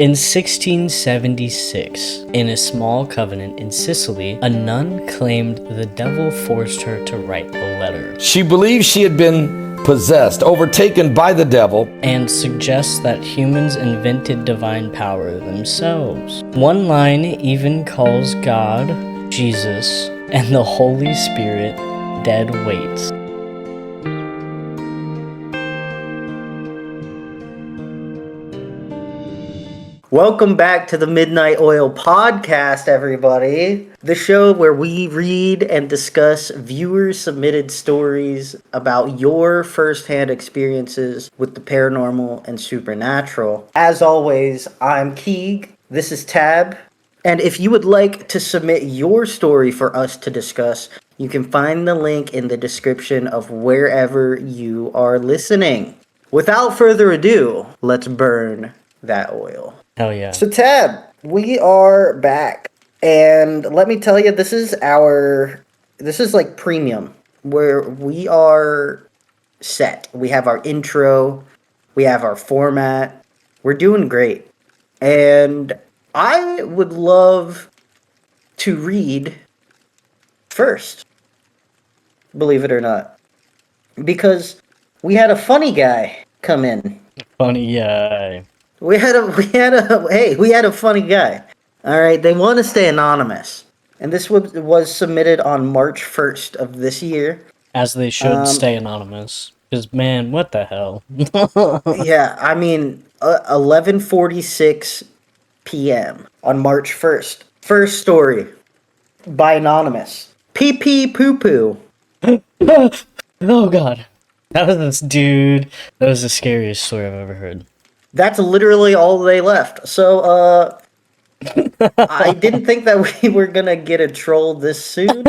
In 1676, in a small convent in Sicily, a nun claimed the devil forced her to write a letter. She believed she had been possessed, overtaken by the devil, and suggests that humans invented divine power themselves. One line even calls God, Jesus, and the Holy Spirit dead weights. Welcome back to the Midnight Oil Podcast, everybody. The show where we read and discuss viewer-submitted stories about your first-hand experiences with the paranormal and supernatural. As always, I'm Keeg, this is Tab, and if you would like to submit your story for us to discuss, you can find the link in the description of wherever you are listening. Without further ado, let's burn that oil. Hell yeah. So Tab, we are back, and let me tell you, this is like premium, where we are set. We have our intro, we have our format, we're doing great, and I would love to read first, believe it or not, because we had a funny guy come in. Funny guy. We had a funny guy. All right, they want to stay anonymous, and this was submitted on March 1st of this year. As they should stay anonymous. Because, man, what the hell? Yeah, I mean, 11:46 p.m. on March 1st. First story by anonymous. Pee pee poo poo. Oh god. That was the scariest story I've ever heard. That's literally all they left. So, I didn't think that we were gonna get a troll this soon,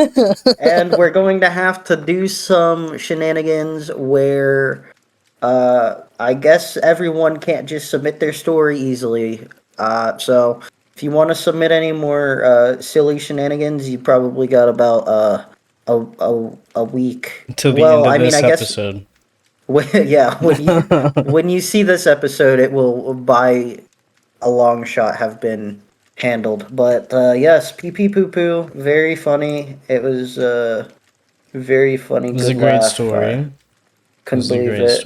and we're going to have to do some shenanigans where, I guess everyone can't just submit their story easily. So if you want to submit any more silly shenanigans, you probably got about a week Till the end of this episode. When you see this episode, it will by a long shot have been handled. But yes, pee pee poo poo, very funny. It was very funny. It was a great story. Couldn't believe it.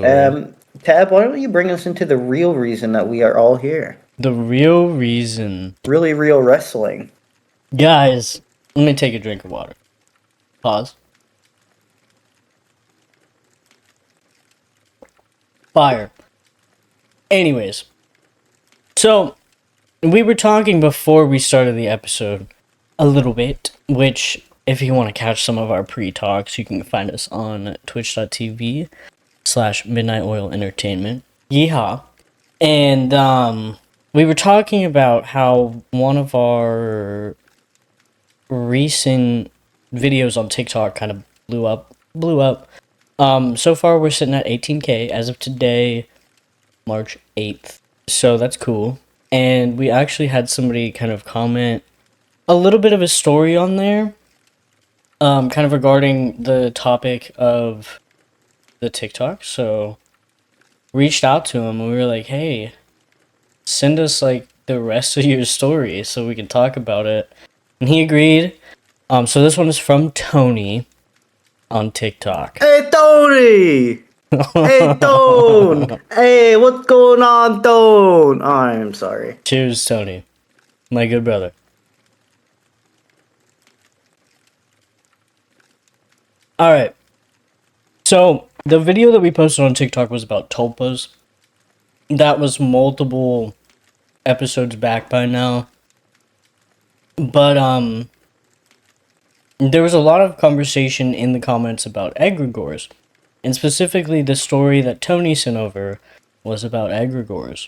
Tab, why don't you bring us into the real reason that we are all here? The real reason. Really real wrestling. Guys, let me take a drink of water. Pause. Fire. Anyways, so we were talking before we started the episode a little bit, which if you want to catch some of our pre-talks, you can find us on twitch.tv/Midnight Oil Entertainment. Yeehaw. And we were talking about how one of our recent videos on TikTok kind of blew up. So far we're sitting at 18K as of today, March 8th. So that's cool. And we actually had somebody kind of comment a little bit of a story on there, kind of regarding the topic of the TikTok. So reached out to him and we were like, hey, send us like the rest of your story so we can talk about it. And he agreed. So this one is from Tony on TikTok. Hey, Tony! Hey, Tone! Hey, what's going on, Tone? Oh, I'm sorry. Cheers, Tony. My good brother. Alright. So, the video that we posted on TikTok was about tulpas. That was multiple episodes back by now. But, there was a lot of conversation in the comments about egregores, and specifically the story that Tony sent over was about egregores.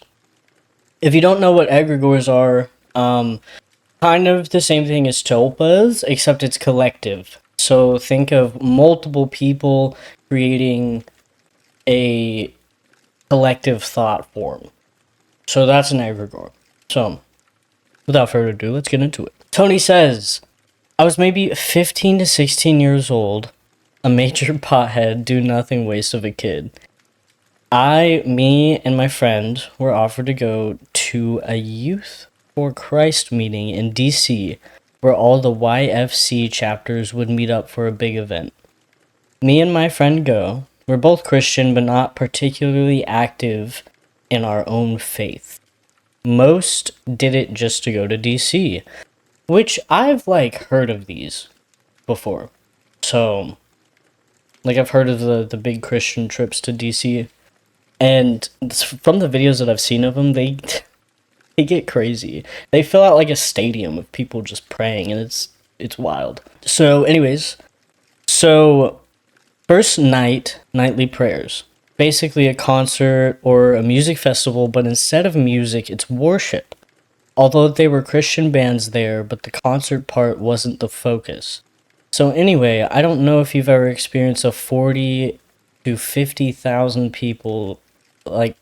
If you don't know what egregores are, kind of the same thing as tulpas, except it's collective. So think of multiple people creating a collective thought form. So that's an egregore. So, without further ado, let's get into it. Tony says, I was maybe 15 to 16 years old, a major pothead, do-nothing waste of a kid. Me and my friend were offered to go to a Youth for Christ meeting in DC where all the YFC chapters would meet up for a big event. Me and my friend go. We're both Christian, but not particularly active in our own faith. Most did it just to go to DC, which I've heard of these before. So, I've heard of the big Christian trips to DC, and from the videos that I've seen of them, they they get crazy. They fill out like a stadium of people just praying, and it's wild. So, anyways, so first night, nightly prayers. Basically a concert or a music festival, but instead of music, it's worship. Although they were Christian bands there, but the concert part wasn't the focus. So anyway, I don't know if you've ever experienced a 40 to 50,000 people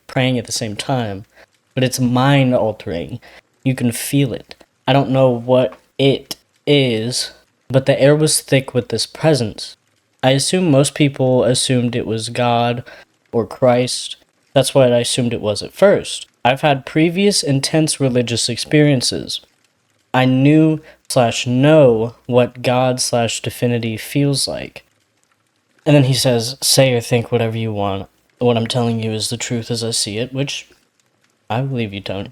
praying at the same time, but it's mind altering. You can feel it. I don't know what it is, but the air was thick with this presence. I assume most people assumed it was God or Christ. That's what I assumed it was at first. I've had previous intense religious experiences. I knew/know what God/divinity feels like. And then he says, say or think whatever you want. What I'm telling you is the truth as I see it, which I believe you, Tony.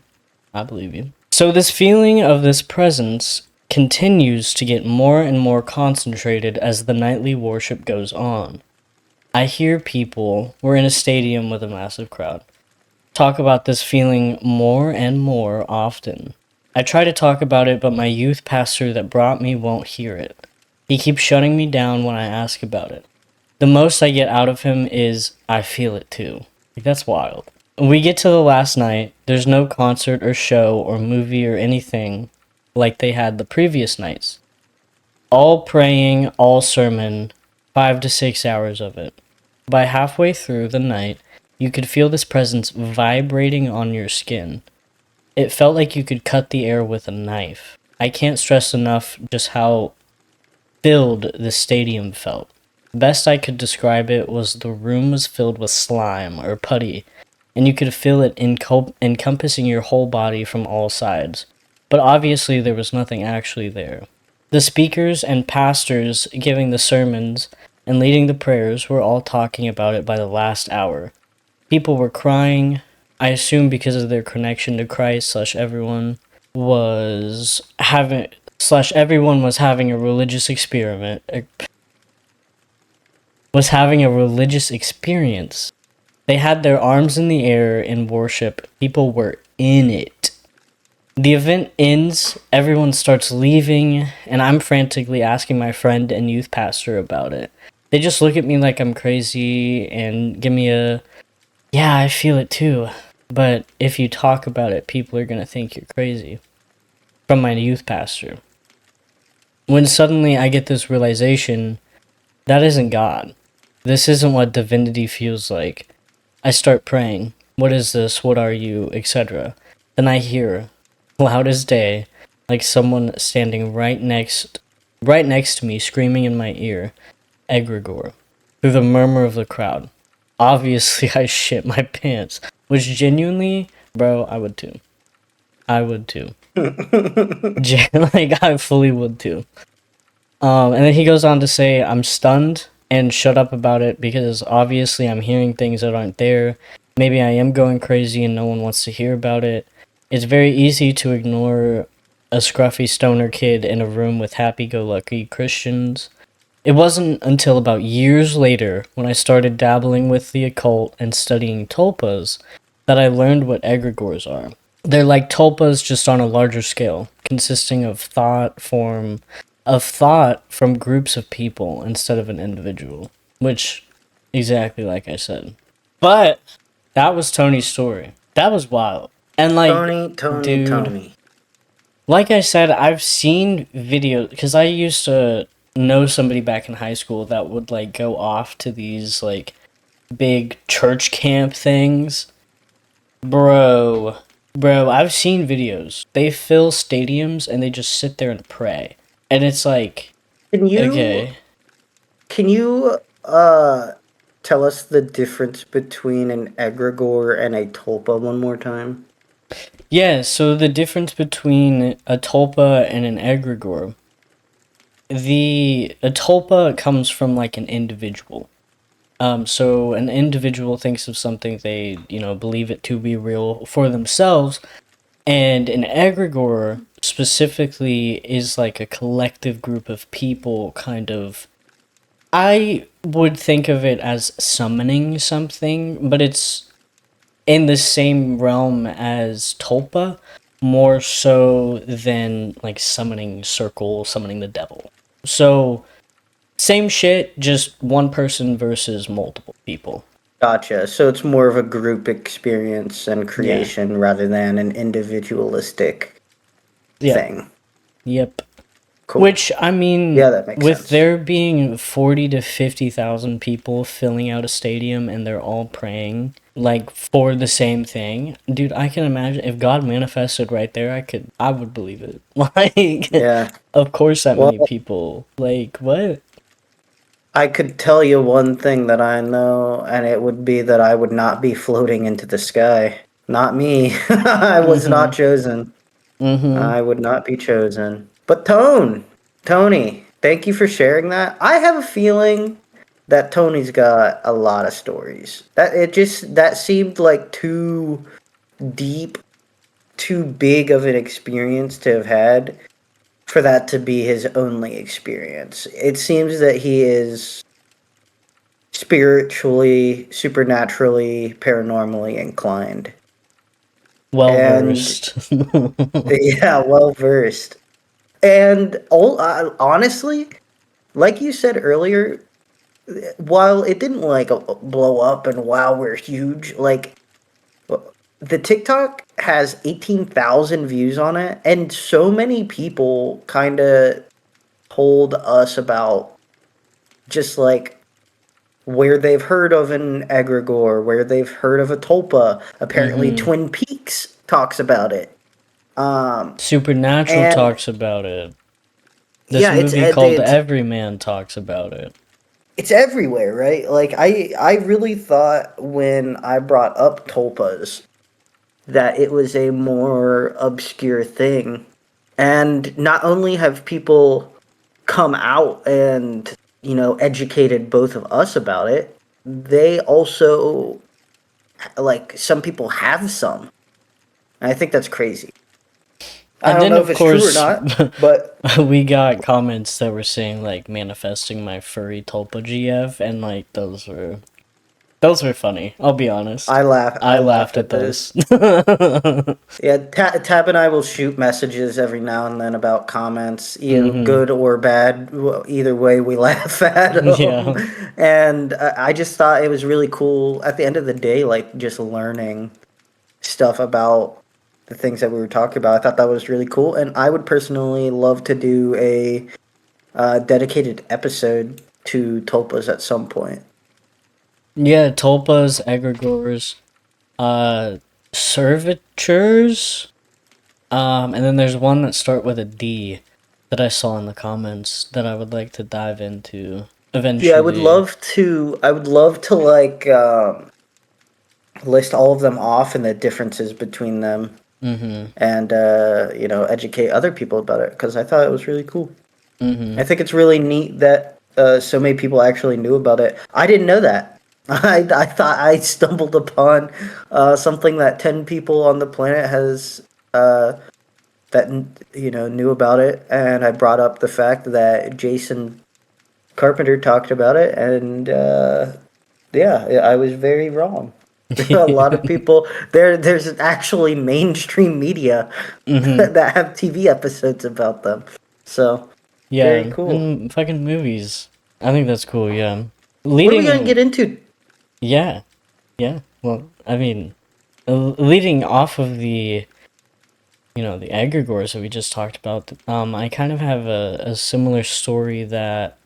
I believe you. So this feeling of this presence continues to get more and more concentrated as the nightly worship goes on. I hear people, we're in a stadium with a massive crowd, talk about this feeling more and more often. I try to talk about it, but my youth pastor that brought me won't hear it. He keeps shutting me down when I ask about it. The most I get out of him is, I feel it too. That's wild. We get to the last night, there's no concert or show or movie or anything like they had the previous nights. All praying, all sermon, 5 to 6 hours of it. By halfway through the night, you could feel this presence vibrating on your skin. It felt like you could cut the air with a knife. I can't stress enough just how filled the stadium felt. Best I could describe it was the room was filled with slime or putty, and you could feel it encompassing your whole body from all sides. But obviously there was nothing actually there. The speakers and pastors giving the sermons and leading the prayers were all talking about it by the last hour. People were crying, I assume because of their connection to Christ/everyone was having a religious experience. They had their arms in the air in worship. People were in it. The event ends, everyone starts leaving, and I'm frantically asking my friend and youth pastor about it. They just look at me like I'm crazy and give me a, yeah, I feel it too. But if you talk about it, people are going to think you're crazy. From my youth pastor. When suddenly I get this realization, that isn't God. This isn't what divinity feels like. I start praying, what is this, what are you, etc. Then I hear, loud as day, like someone standing right next to me screaming in my ear, egregore, through the murmur of the crowd. Obviously I shit my pants, which genuinely, bro, I would too. I fully would too. And then he goes on to say, I'm stunned and shut up about it because obviously I'm hearing things that aren't there. Maybe I am going crazy and no one wants to hear about it. It's very easy to ignore a scruffy stoner kid in a room with happy-go-lucky Christians. It wasn't until about years later, when I started dabbling with the occult and studying tulpas, that I learned what egregores are. They're like tulpas just on a larger scale, consisting of thought from groups of people instead of an individual, which exactly like I said. But that was Tony's story. That was wild. And Tony. Like I said, I've seen videos because I used to know somebody back in high school that would go off to these big church camp things. Bro, I've seen videos. They fill stadiums and they just sit there and pray. And it's like, Can you okay. can you tell us the difference between an egregore and a tulpa one more time? Yeah, so the difference between a tulpa and an egregore. A tulpa comes from like an individual. So an individual thinks of something they, believe it to be real for themselves, and an egregore specifically is like a collective group of people kind of. I would think of it as summoning something, but it's in the same realm as Tulpa, more so than like summoning Circle, summoning the devil. So, same shit, just one person versus multiple people. Gotcha. So it's more of a group experience and Yeah. creation rather than an individualistic Yep. thing. Yep. Cool. Which, I mean, Yeah, that makes with sense. there being 40 to 50,000 people filling out a stadium and they're all praying, like, for the same thing, dude, I can imagine if God manifested right there, I would believe it. Like, Yeah. of course that many Well, people. Like, what? I could tell you one thing that I know, and it would be that I would not be floating into the sky. Not me. I was not Mm-hmm. chosen. Mm-hmm. I would not be chosen. But Tony, thank you for sharing that. I have a feeling that Tony's got a lot of stories. That seemed like too deep, too big of an experience to have had for that to be his only experience. It seems that he is spiritually, supernaturally, paranormally inclined. Well And versed. yeah, well versed. And honestly, like you said earlier, while it didn't like blow up and wow, we're huge, like the TikTok has 18,000 views on it, and so many people kind of told us about just like where they've heard of an egregore, where they've heard of a tulpa. Apparently, Mm-hmm. Twin Peaks talks about it. Um, Supernatural and talks about it. This yeah, movie called Everyman talks about it. it's everywhere, right? Like I really thought when I brought up tulpas that it was a more obscure thing. And not only have people come out and, educated both of us about it, they also, like, some people have some. And I think that's crazy. I And don't then, know if of it's true or course, not, but we got comments that were saying, like, manifesting my furry Tulpa GF, and, like, those were funny, I'll be honest. I I laughed laughed at at those. those. Yeah, Tab and I will shoot messages every now and then about comments, Mm-hmm. good or bad. Either way, we laugh at them. Yeah. And I just thought it was really cool. At the end of the day, like just learning stuff about the things that we were talking about. I thought that was really cool, and I would personally love to do a dedicated episode to tulpas at some point. Yeah, Tulpas, egregores, uh, servitures, and then there's one that start with a D that I saw in the comments that I would like to dive into Yeah, eventually. I would love to like list all of them off and the differences between them, Mm-hmm. and educate other people about it because I thought it was really cool. Mm-hmm. I think it's really neat that so many people actually knew about it. I didn't know that. I thought I stumbled upon something that 10 people on the planet has that knew about it, and I brought up the fact that Jason Carpenter talked about it, and yeah, I was very wrong. A lot of people there's actually mainstream media Mm-hmm. that have TV episodes about them. So, very Yeah, cool. and fucking movies. I think that's cool, yeah. What are we going to Leading, get into? yeah, yeah. Well, I mean, leading off of the egregores that we just talked about, I kind of have a similar story that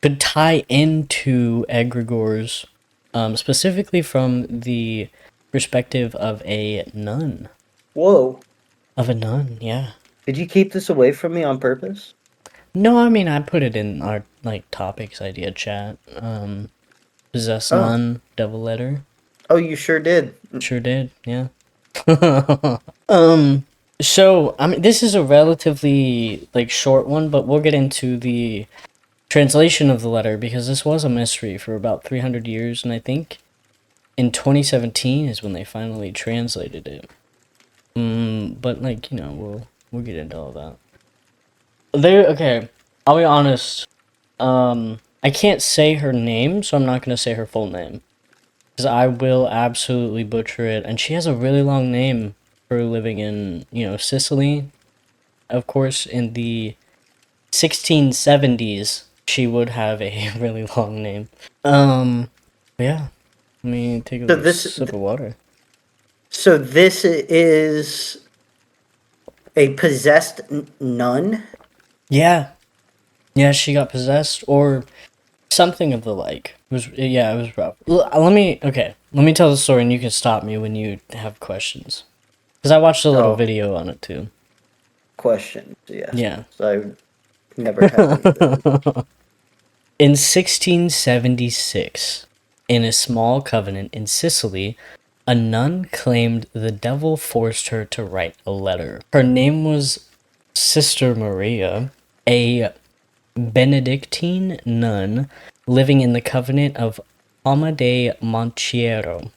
could tie into egregores, specifically from the perspective of a nun. Whoa. Of a nun, yeah. Did you keep this away from me on purpose? No, I mean, I put it in our, like, topics idea chat. Possessed Oh. nun, devil letter. Oh, you sure did. Sure did, yeah. So, I mean, this is a relatively, like, short one, but we'll get into the translation of the letter, because this was a mystery for about 300 years, and I think in 2017 is when they finally translated it. But, like, you know, we'll get into all that. Okay, I'll be honest. I can't say her name, so I'm not gonna say her full name. Because I will absolutely butcher it. And she has a really long name for living in, you know, Sicily. Of course, in the 1670s, she would have a really long name. Yeah. Let me take a So little this sip of water. so this is a possessed nun. Yeah. Yeah, she got possessed or something of the like. It was rough. Let me tell the story and you can stop me when you have questions. Because I watched a little Oh, video on it too. questions. Yes. Yeah. I've never had any of those. In 1676, in a small convent in Sicily, a nun claimed the devil forced her to write a letter. Her name was Sister Maria, a Benedictine nun living in the convent of Palma de Montiero.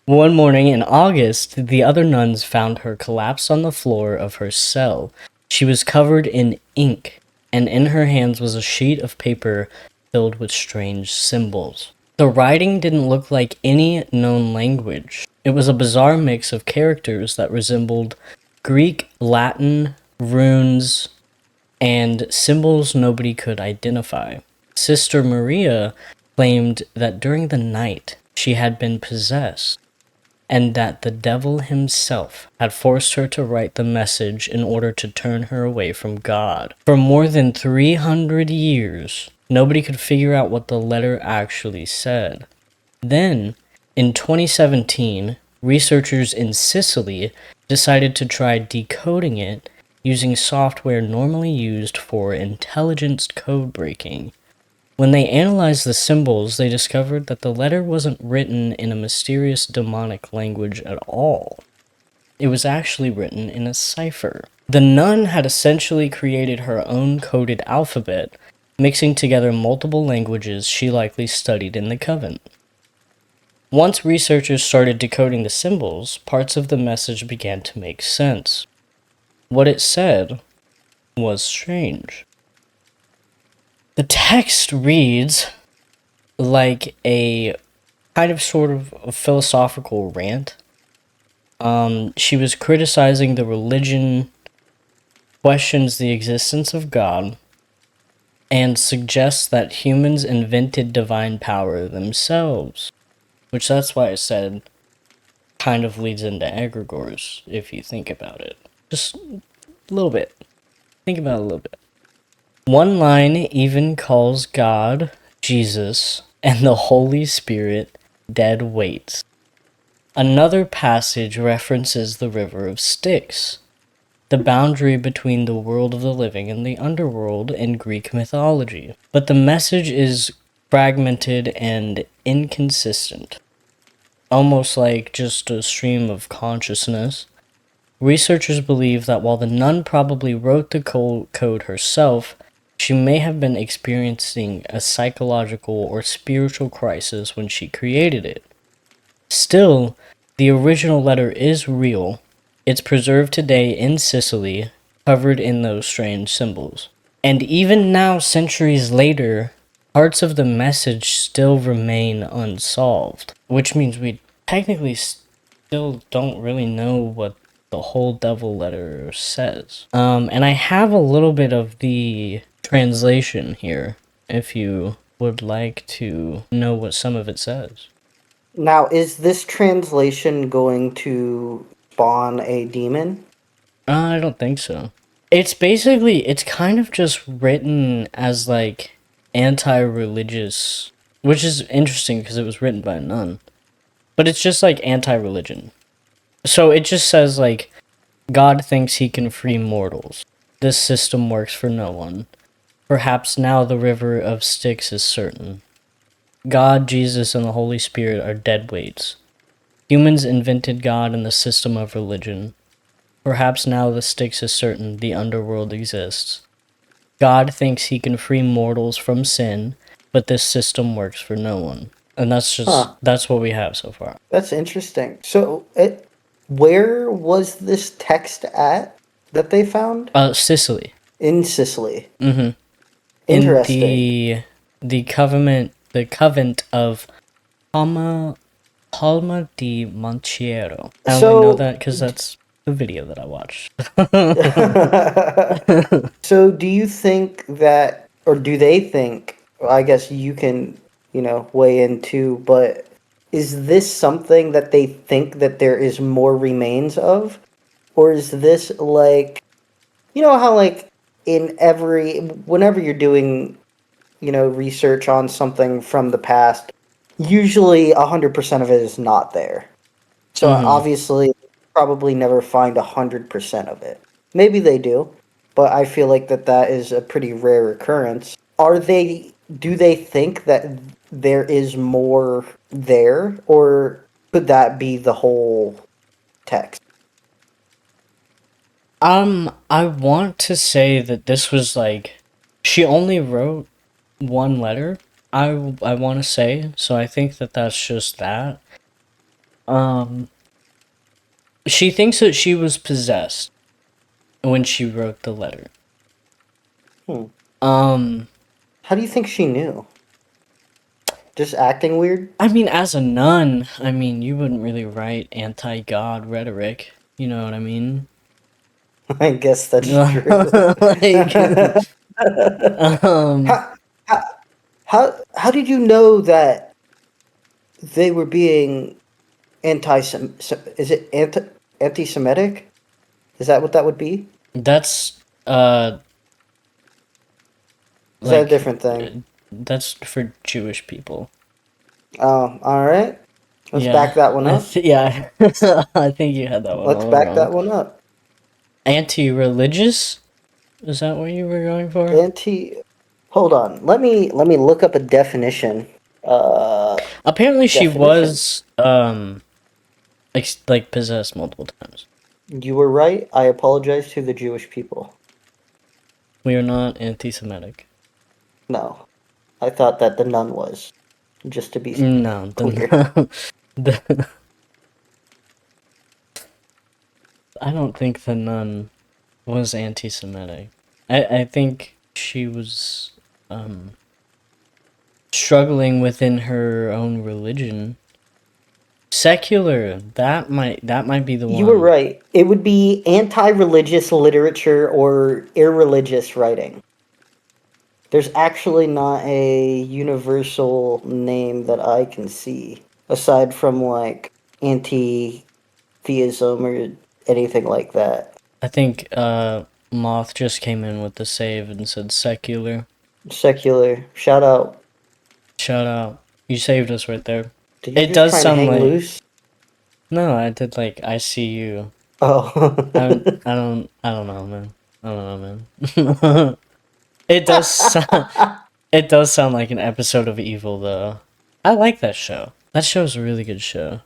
One morning in August, the other nuns found her collapsed on the floor of her cell. She was covered in ink, and in her hands was a sheet of paper filled with strange symbols. The writing didn't look like any known language. It was a bizarre mix of characters that resembled Greek, Latin, runes, and symbols nobody could identify. Sister Maria claimed that during the night she had been possessed and that the devil himself had forced her to write the message in order to turn her away from God. For more than 300 years, nobody could figure out what the letter actually said. Then, in 2017, researchers in Sicily decided to try decoding it using software normally used for intelligence code breaking. When they analyzed the symbols, they discovered that the letter wasn't written in a mysterious demonic language at all. It was actually written in a cipher. The nun had essentially created her own coded alphabet, mixing together multiple languages she likely studied in the convent. Once researchers started decoding the symbols, parts of the message began to make sense. What it said was strange. The text reads like a kind of sort of a philosophical rant. She was criticizing the religion, questions the existence of God, and suggests that humans invented divine power themselves. Which that's why I said kind of leads into egregores, if you think about it. Just a little bit. Think about it a little bit. One line even calls God, Jesus, and the Holy Spirit dead weights. Another passage references the river of Styx, the boundary between the world of the living and the underworld in Greek mythology. But the message is fragmented and inconsistent, almost like just a stream of consciousness. Researchers believe that while the nun probably wrote the code herself, she may have been experiencing a psychological or spiritual crisis when she created it. Still, the original letter is real. It's preserved today in Sicily, covered in those strange symbols. And even now, centuries later, parts of the message still remain unsolved, which means we technically still don't really know what the whole devil letter says. And I have a little bit of the translation here, if you would like to know what some of it says. Now, is this translation going to spawn a demon? I don't think so. It's kind of just written as like anti-religious, which is interesting because it was written by a nun. But it's just like anti-religion. So it just says like, God thinks he can free mortals. This system works for no one. Perhaps now the river of Styx is certain. God, Jesus, and the Holy Spirit are dead weights. Humans invented God and the system of religion. Perhaps now the Styx is certain the underworld exists. God thinks he can free mortals from sin, but this system works for no one. And Huh. that's what we have so far. That's interesting. So, where was this text at that they found? Sicily. In Sicily. Mm-hmm. In Interesting. the convent of Palma di Montiero. I only know So, that because that's the video that I watched. so do you think that, or do they think? Well, I guess you can, weigh in too. But is this something that they think that there is more remains of, or is this like, how like in whenever you're doing, research on something from the past, usually 100% of it is not there. So Mm-hmm. obviously, probably never find 100% of it. Maybe they do, but I feel like that is a pretty rare occurrence. Do they think that there is more there, or could that be the whole text? I want to say that this was like she only wrote one letter. I want to say, so I think that that's just that. Um, she thinks that she was possessed when she wrote the letter. Hmm. Um, How do you think she knew? Just acting weird? I mean, as a nun, I mean, you wouldn't really write anti-God rhetoric. You know what I mean? I guess that's true. Like, um, how, how, how did you know that they were being anti is it anti-Semitic? Is that what that would be? that's Is that a like different thing? that's for Jewish people. Oh, all right. Let's Yeah, back that one up. yeah. I think you had that one Let's all back wrong. that one up. Anti-religious? Is that what you were going for? Anti. Hold on. Let me look up a definition. Apparently, she Definition. was like possessed multiple times. You were right. I apologize to the Jewish people. We are not anti-Semitic. No, I thought that the nun was. Just to be No, clear. the I don't think the nun was anti-Semitic. I think she was struggling within her own religion. Secular, that might be the You were one. right. It would be anti-religious literature or irreligious writing. There's actually not a universal name that I can see, aside from like anti-theism or anything like that. I think Moth just came in with the save and said secular. Secular. Shout out. Shout out. You saved us right there. Did you It just does try and sound hang like loose? no, I did like I see you. Oh. I don't know, man. I don't know, man. It does sound, it does sound like an episode of Evil though. I like that show. That show's a really good show.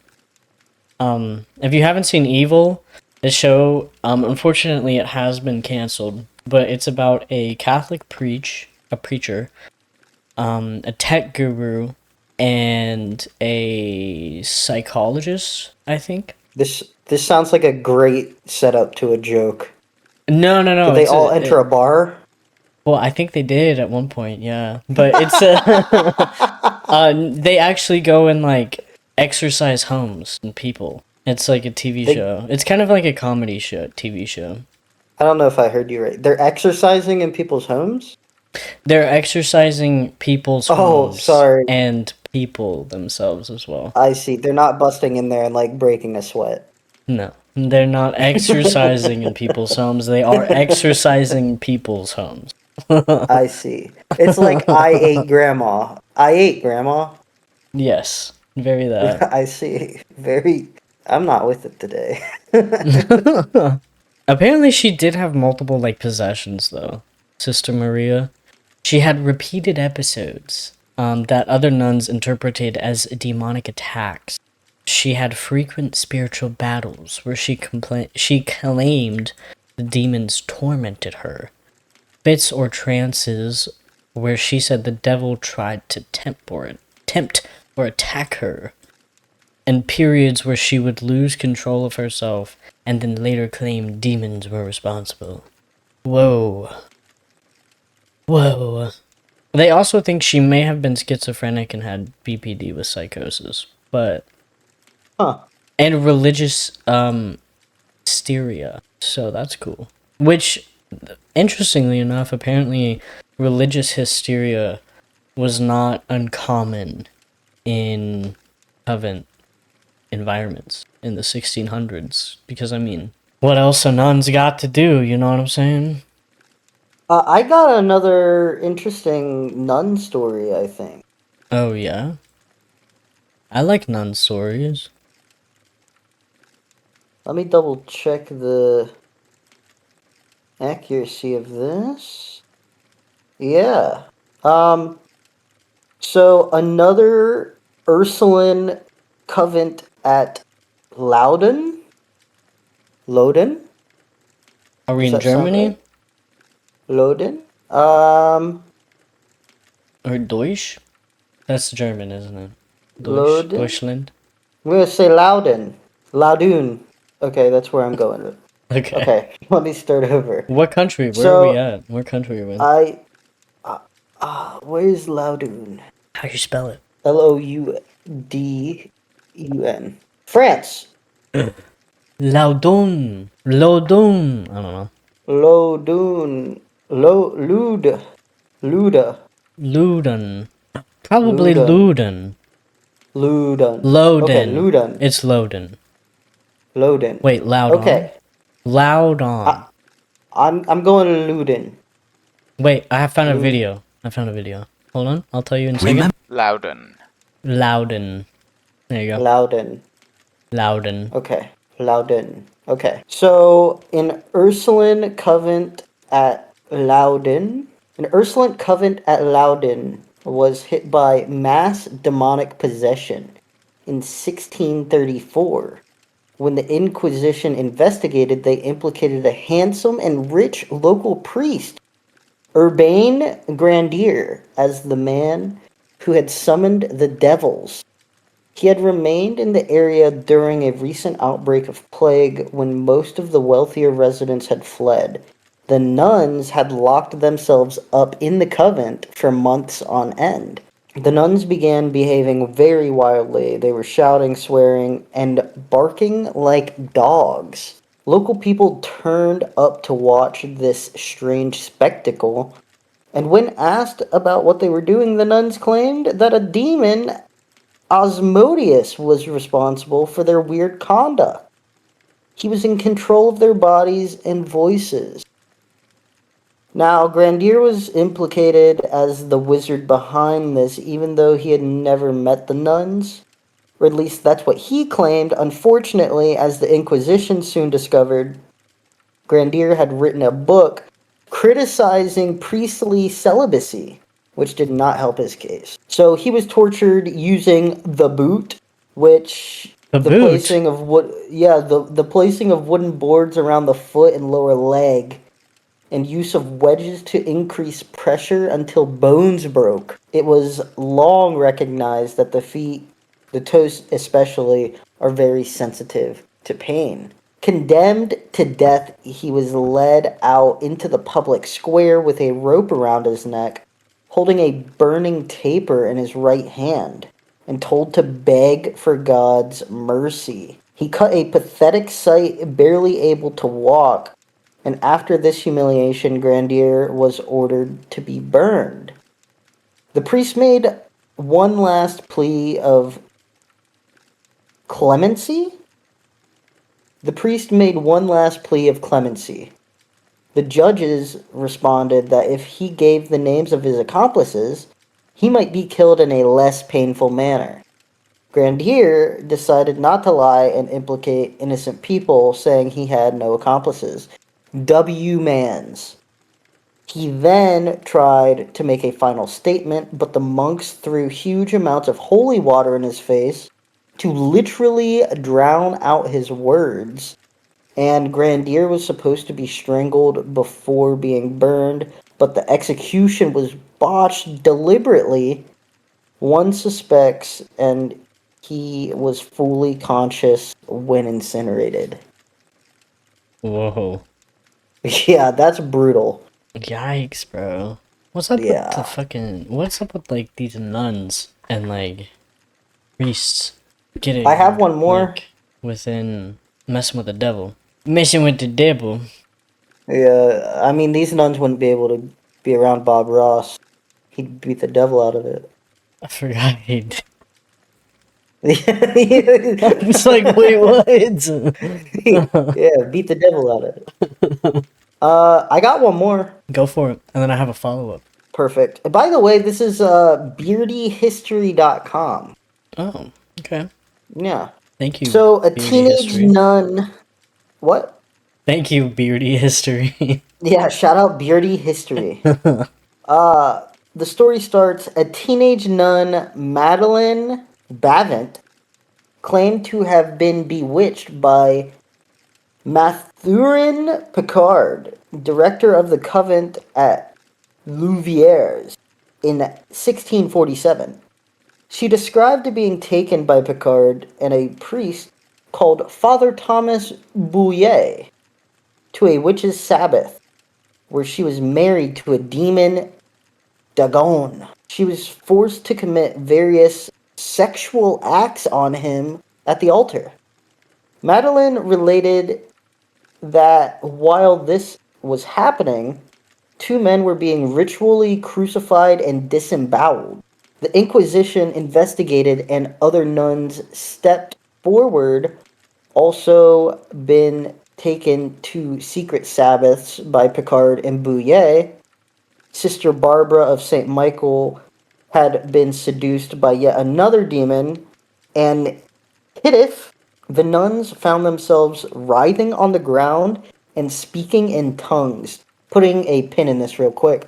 If you haven't seen Evil, the show, unfortunately it has been canceled, but it's about a Catholic preacher, a tech guru, and a psychologist, I think. This sounds like a great setup to a joke. No, no, no. Did they all enter a bar? Well, I think they did at one point, yeah. But it's they actually go and like exercise homes and people. It's like a TV They show. It's kind of like a comedy show, TV show. I don't know if I heard you right. They're exercising in people's homes? They're exercising people's Oh, homes sorry. and people themselves as well. I see. They're not busting in there and like breaking a sweat. No, they're not exercising in people's homes. They are exercising people's homes. I see. It's like I ate grandma. I ate grandma. Yes, very that. I see. Very. I'm not with it today. Apparently, she did have multiple like possessions though. Sister Maria, she had repeated episodes that other nuns interpreted as demonic attacks. She had frequent spiritual battles where she claimed the demons tormented her. Fits or trances where she said the devil tried to tempt or attack her. And periods where she would lose control of herself and then later claim demons were responsible. Whoa. Whoa. They also think she may have been schizophrenic and had BPD with psychosis, but and religious hysteria. So that's cool. Which, interestingly enough, apparently religious hysteria was not uncommon in convent environments in the 1600s. Because, I mean, what else a nun's got to do, you know what I'm saying? I got another interesting nun story, I think. Oh, yeah? I like nun stories. Let me double check the accuracy of this. Yeah. So another Ursuline convent at Loudon? Loden? Are we Does in that sound Germany? right? Loden? Or Deutsch? That's German, isn't it? Deutsch? Loden? Deutschland? I'm gonna say Loudon. Loudun. Okay, that's where I'm going with. Okay. Okay, let me start over. What country? Where are we So at? What country are we in? I where's Loudun? How do you spell it? Loudun. France. Laudon. Laudon. I don't know. Loudun. Luda. Luden. Probably Ludun. Luden. Ludun. Okay, Loden. Ludun. It's Loden. Loudun. Wait, loud on? Okay. Loud on. I'm going to Ludun. Wait, I have found a Lud- video. I found a video. Hold on, I'll tell you in a second. Loudon. Loudon. There you go. Loudun. Loudon. Okay. Loudon. Okay. So in Ursuline convent at Loudon, an Ursuline convent at Loudon was hit by mass demonic possession in 1634. When the Inquisition investigated, they implicated a handsome and rich local priest, Urbain Grandier, as the man who had summoned the devils. He had remained in the area during a recent outbreak of plague when most of the wealthier residents had fled. The nuns had locked themselves up in the convent for months on end. The nuns began behaving very wildly. They were shouting, swearing, and barking like dogs. Local people turned up to watch this strange spectacle, and when asked about what they were doing, the nuns claimed that a demon, Osmodius, was responsible for their weird conduct. He was in control of their bodies and voices. Now, Grandier was implicated as the wizard behind this, even though he had never met the nuns. Or at least that's what he claimed. Unfortunately, as the Inquisition soon discovered, Grandier had written a book criticizing priestly celibacy, which did not help his case. So he was tortured using the boot, which The boot? placing of the placing of wooden boards around the foot and lower leg, and use of wedges to increase pressure until bones broke. It was long recognized that the feet, the toes especially, are very sensitive to pain. Condemned to death, he was led out into the public square with a rope around his neck, holding a burning taper in his right hand, and told to beg for God's mercy. He cut a pathetic sight, barely able to walk, and after this humiliation, Grandier was ordered to be burned. The priest made one last plea of clemency? The priest made one last plea of clemency. The judges responded that if he gave the names of his accomplices, he might be killed in a less painful manner. Grandier decided not to lie and implicate innocent people, saying he had no accomplices. W. Mans. He then tried to make a final statement, but the monks threw huge amounts of holy water in his face to literally drown out his words. And Grandier was supposed to be strangled before being burned, but the execution was botched deliberately. One suspects, and he was fully conscious when incinerated. Whoa. Yeah, that's brutal. Yikes, bro. What's up with the Yeah. fucking... What's up with, like, these nuns and, like, priests I have getting, one more. like, within... messing with the devil? Messing with the devil. Yeah, I mean, these nuns wouldn't be able to be around Bob Ross. He'd beat the devil out of it. I forgot he did. Yeah, I was like, wait, what? beat the devil out of it. I got one more. Go for it. And then I have a follow-up. Perfect. By the way, this is beardyhistory.com. Oh, okay. Yeah. Thank you, So a Beardy teenage History. nun. What? Thank you, Beardy History. Yeah, shout out Beardy History. The story starts a teenage nun, Madeline Bavent, claimed to have been bewitched by Mathurin Picard, director of the convent at Louviers, in 1647. She described being taken by Picard and a priest called Father Thomas Bouillet to a witch's sabbath, where she was married to a demon, Dagon. She was forced to commit various sexual acts on him at the altar. Madeline related that while this was happening, two men were being ritually crucified and disemboweled. The Inquisition investigated and other nuns stepped forward, also been taken to secret Sabbaths by Picard and Bouillet. Sister Barbara of St. Michael had been seduced by yet another demon, and Pitif, the nuns found themselves writhing on the ground and speaking in tongues. Putting a pin in this real quick.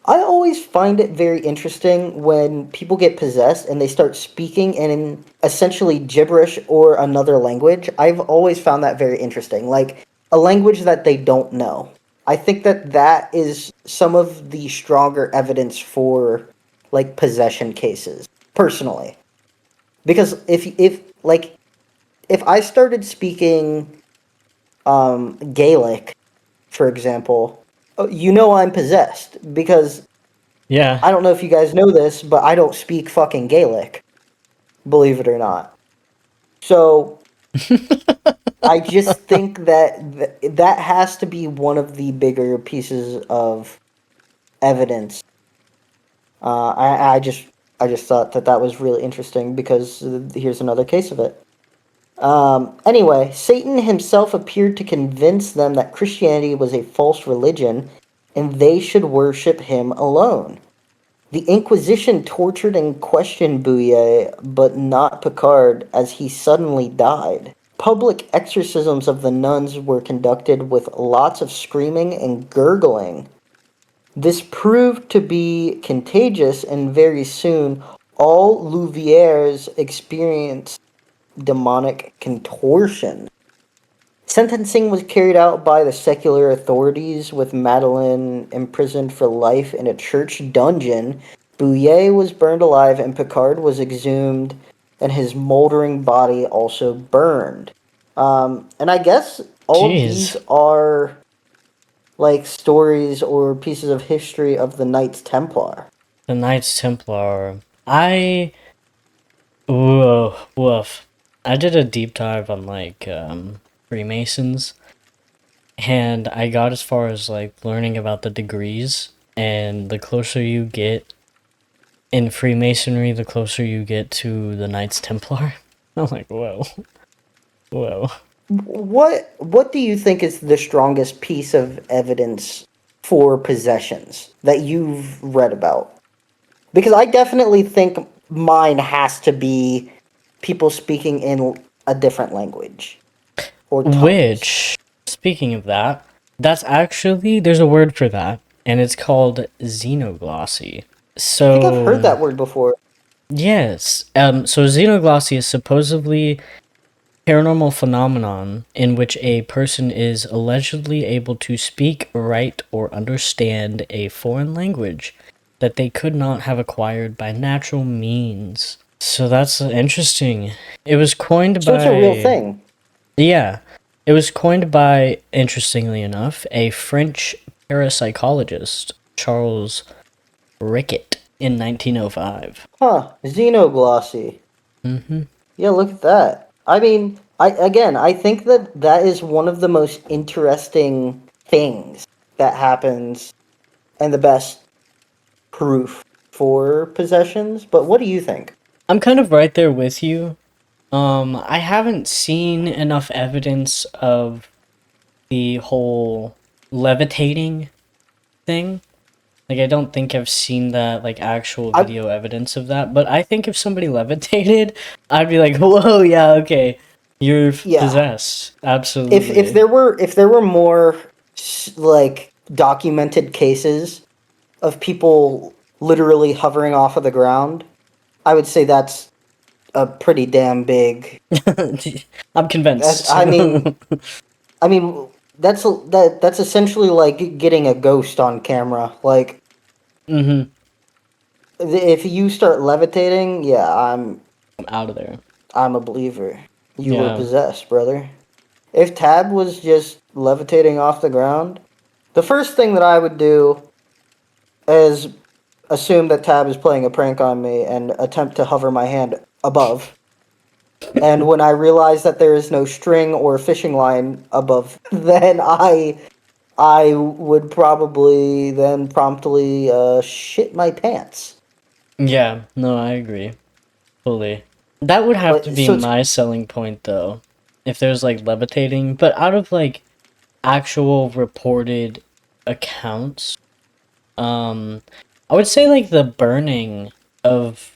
I always find it very interesting when people get possessed and they start speaking in essentially gibberish or another language. I've always found that very interesting. Like a language that they don't know. I think that that is some of the stronger evidence for like possession cases, personally. Because if I started speaking Gaelic, for example, you know I'm possessed because Yeah. I don't know if you guys know this, but I don't speak fucking Gaelic, believe it or not. So I just think that that has to be one of the bigger pieces of evidence. I just thought that that was really interesting because here's another case of it. Anyway, Satan himself appeared to convince them that Christianity was a false religion and they should worship him alone. The Inquisition tortured and questioned Bouillet, but not Picard, as he suddenly died. Public exorcisms of the nuns were conducted with lots of screaming and gurgling. This proved to be contagious, and very soon all Louviers experienced demonic contortion. Sentencing was carried out by the secular authorities, with Madeline imprisoned for life in a church dungeon. Bouillet was burned alive, and Picard was exhumed, and his moldering body also burned. And I guess all of these Jeez. are like stories or pieces of history of the Knights Templar. The Knights Templar. Woof. I did a deep dive on, like, Freemasons. And I got as far as, like, learning about the degrees. And the closer you get in Freemasonry, the closer you get to the Knights Templar. I'm like, whoa. Whoa. What do you think is the strongest piece of evidence for possessions that you've read about? Because I definitely think mine has to be people speaking in a different language or tongues. Which, speaking of that, that's actually, there's a word for that. and it's called xenoglossy. I think I've heard So that word before. yes, so xenoglossy is supposedly paranormal phenomenon in which a person is allegedly able to speak, write, or understand a foreign language that they could not have acquired by natural means. So that's interesting. It was coined So it's a real by, thing. yeah, it was coined by, interestingly enough, a French parapsychologist, Charles Rickett, in 1905. Huh. Xenoglossy. Mm-hmm. Yeah, look at that. I mean, I think that that is one of the most interesting things that happens and the best proof for possessions. But what do you think? I'm kind of right there with you. I haven't seen enough evidence of the whole levitating thing. Like, I don't think I've seen that, like, actual I video evidence of that. But I think if somebody levitated, I'd be like, whoa, yeah, okay. You're yeah. possessed. If Absolutely. there were more like documented cases of people literally hovering off of the ground, I would say that's a pretty damn big. I'm That's, convinced. I mean, that's essentially like getting a ghost on camera. Like, Mm-hmm. if you start levitating, yeah, I'm out of there. I'm a believer. You were Yeah. possessed, brother. If Tab was just levitating off the ground, the first thing that I would do is assume that Tab is playing a prank on me and attempt to hover my hand above. And when I realize that there is no string or fishing line above, then I would probably then promptly shit my pants. Yeah, no, I agree. Fully. That would have to But be so it's my selling point, though. If there's, like, levitating. But out of, like, actual reported accounts, um, I would say, like, the burning of.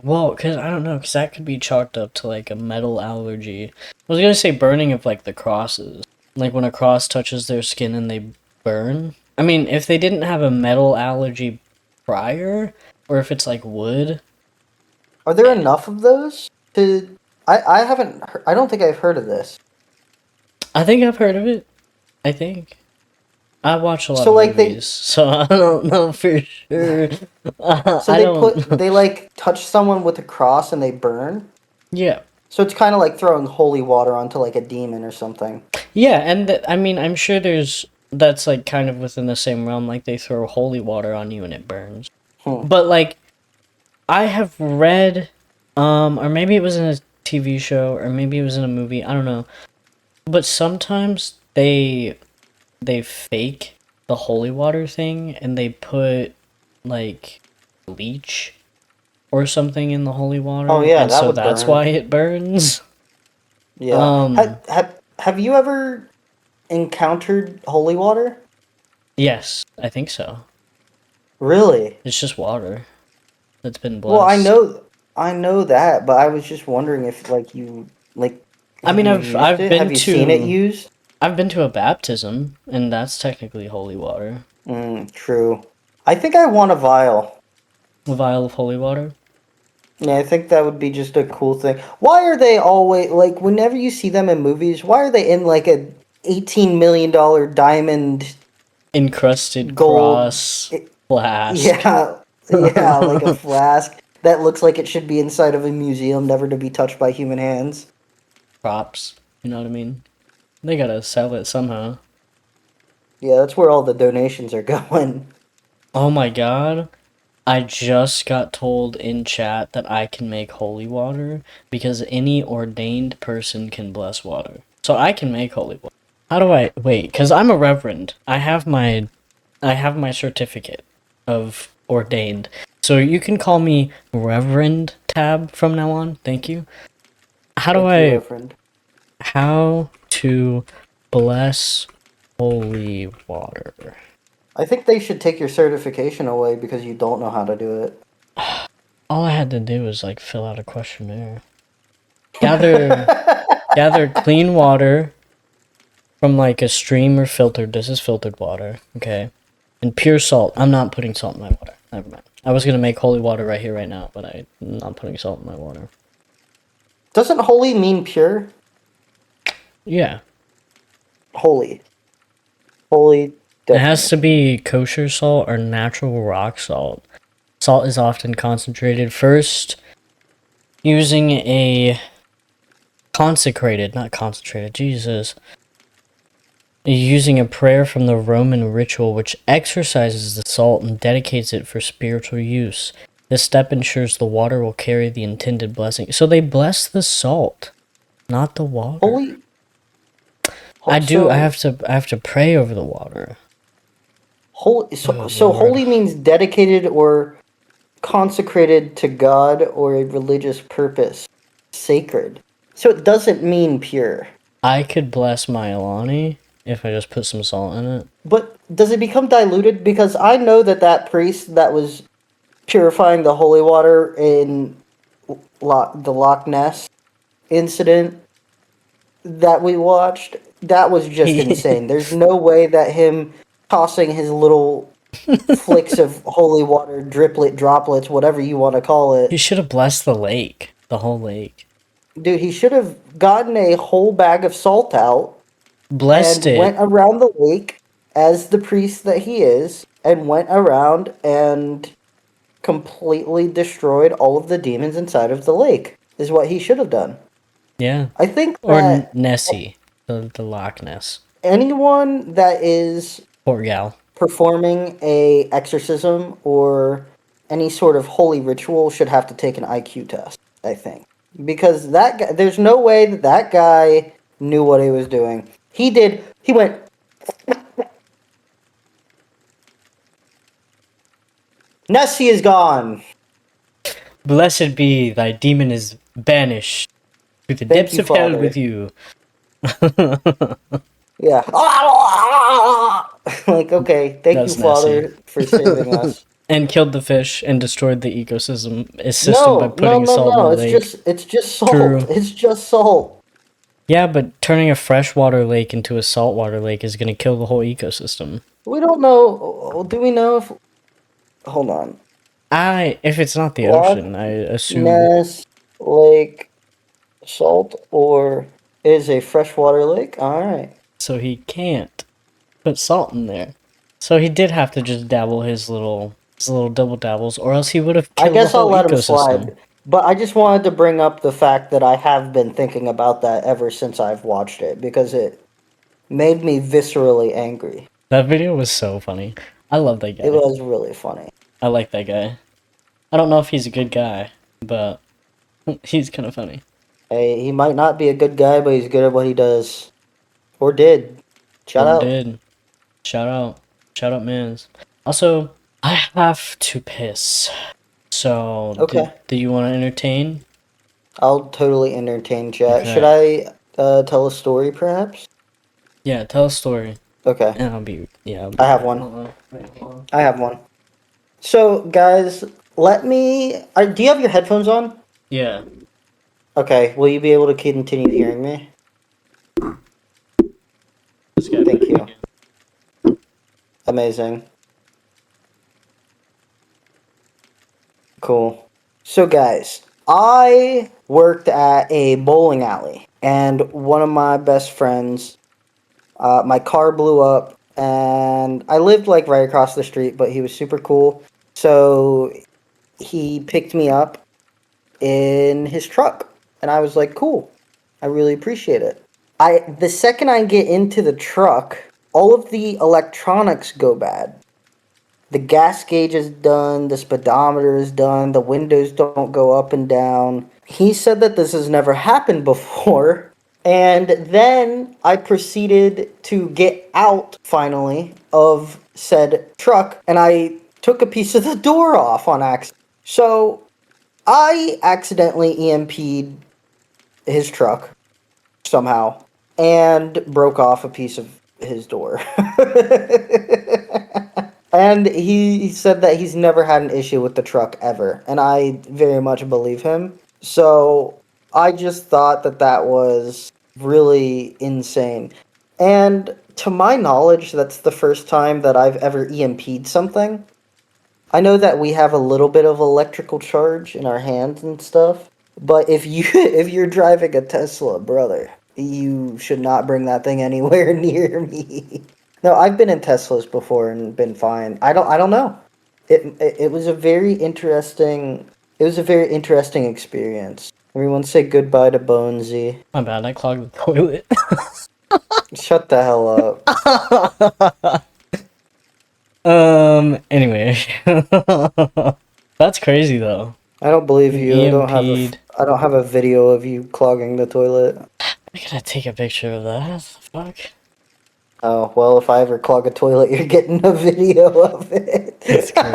Well, because I don't know, because that could be chalked up to, like, a metal allergy. I was gonna say burning of, like, the crosses. Like, when a cross touches their skin and they burn. I mean, if they didn't have a metal allergy prior, or if it's, like, wood. are there enough of those to? I haven't. I don't think I've heard of this. I think I've heard of it. I think. I watch a lot So of like they movies, so I don't know for sure. so I they put don't. they like touch someone with a cross and they burn. Yeah, So it's kind of like throwing holy water onto like a demon or something. yeah, and I mean, I'm sure there's that's like kind of within the same realm. Like they throw holy water on you and it burns. Hmm. But like I have read, or maybe it was in a TV show, or maybe it was in a movie. I don't know. But sometimes they fake the holy water thing and they put like bleach or something in the holy Oh water, yeah, and that so would that's burn. why it burns. Yeah. Um, Have you ever encountered holy water? yes, I think so. Really? It's just water that's been Well, blessed. I know that, but I was just wondering if like you like I have mean, you I've used I've it? Have been you seen it to used? I've been to a baptism, and that's technically holy water. True. I think I want a vial. A vial of holy water. Yeah, I think that would be just a cool thing. Why are they always like whenever you see them in movies, why are they in like a $18 million diamond Encrusted gold cross flask. yeah, yeah, like a flask that looks like it should be inside of a museum never to be touched by human hands. Props. You know what I mean? They gotta sell it somehow. Yeah, that's where all the donations are going. Oh my god. I just got told in chat that I can make holy water because any ordained person can bless water. So I can make holy water. How do I wait? Because I'm a reverend. I have my certificate of ordained. So you can call me Reverend Tab from now on. Thank you. How do Thank you, I Reverend. how to bless holy water? I think they should take your certification away because you don't know how to do it. All I had to do was like fill out a questionnaire. Gather clean water from like a stream or filtered. This is filtered water, okay? And pure salt. I'm not putting salt in my water. Never mind. I was gonna make holy water right here, right now, but I'm not putting salt in my water. Doesn't holy mean pure? Yeah. Holy. Holy, It has definitely. to be kosher salt or natural rock salt. Salt is often concentrated first using a not concentrated, Jesus. Using a prayer from the Roman ritual which exorcises the salt and dedicates it for spiritual use. This step ensures the water will carry the intended blessing. So they bless the salt, not the water. Holy. I So, have to pray over the water. holy. Oh, So Lord. holy means dedicated or consecrated to God or a religious purpose. Sacred. So it doesn't mean pure. I could bless my Alani if I just put some salt in it. But does it become diluted? Because I know that priest that was purifying the holy water in the Loch Ness incident that we watched, that was just insane. There's no way that him tossing his little flicks of holy water, droplets, whatever you want to call He it. should have blessed the lake. The whole lake. Dude, he should have gotten a whole bag of salt out Blessed and went it. around the lake as the priest that he is, and went around and completely destroyed all of the demons inside of the lake, is what he should have done. Yeah. I think Or that Nessie. The Loch Ness. anyone that is Poor gal. performing a exorcism or any sort of holy ritual should have to take an IQ test, I think. Because that guy, there's no way that guy knew what he was doing. He went, Nessie is gone. Blessed be thy demon is banished to the Thank depths you, of hell Father. with you. Yeah. Like, okay, thank you, That's Nessie. Father, for saving us. And killed the fish and destroyed the system by No, no, putting no, salt in the no. lake. It's just salt. True. It's just salt. Yeah, but turning a freshwater lake into a saltwater lake is going to kill the whole ecosystem. We don't know. Do we know if? Hold on. If it's not the Loch ocean, I assume. Ness Lake salt or is a freshwater lake? All right. So he can't put salt in there. So he did have to just dabble his little double dabbles, or else he would have I killed the guess I'll whole let him ecosystem. slide. But I just wanted to bring up the fact that I have been thinking about that ever since I've watched it because it made me viscerally angry. That video was so funny. I love that guy. It was really funny. I like that guy. I don't know if he's a good guy, but he's kind of funny. Hey, he might not be a good guy, but he's good at what he does. Or did. Shout Or out. did. Shout out. Shout out, mans. Also, I have to piss. So, Okay. do you want to entertain? I'll totally entertain chat. Okay. Should I tell a story, perhaps? Yeah, tell a story. Okay. And I'll be I have one. I have one. So, guys, let me. Do you have your headphones on? Yeah. Okay. Will you be able to continue hearing me? Thank you. Amazing. Cool. So, guys, I worked at a bowling alley, and one of my best friends, my car blew up, and I lived like right across the street, but he was super cool. So he picked me up in his truck, and I was like, cool. I really appreciate it. The second I get into the truck, all of the electronics go bad. The gas gauge is done, the speedometer is done, the windows don't go up and down. He said that this has never happened before. And then I proceeded to get out, finally, of said truck, and I took a piece of the door off on accident. So, I accidentally EMP'd his truck, somehow, and broke off a piece of his door. And he said that he's never had an issue with the truck ever, and I very much believe him. So I just thought that was really insane. And To my knowledge, that's the first time that I've ever EMP'd something. I know that we have a little bit of electrical charge in our hands and stuff, but if you if you're driving a Tesla, brother, you should not bring that thing anywhere near me. No, I've been in Teslas before and been fine. I don't know. It was a very interesting experience. Everyone say goodbye to Bonesy. My bad, I clogged the toilet. Shut the hell up. Anyway. That's crazy though. I don't believe You you. EMP'd. I don't have a video of you clogging the toilet. I gotta take a picture of that. What the fuck? Oh, well, if I ever clog a toilet, you're getting a video of it. That's crazy.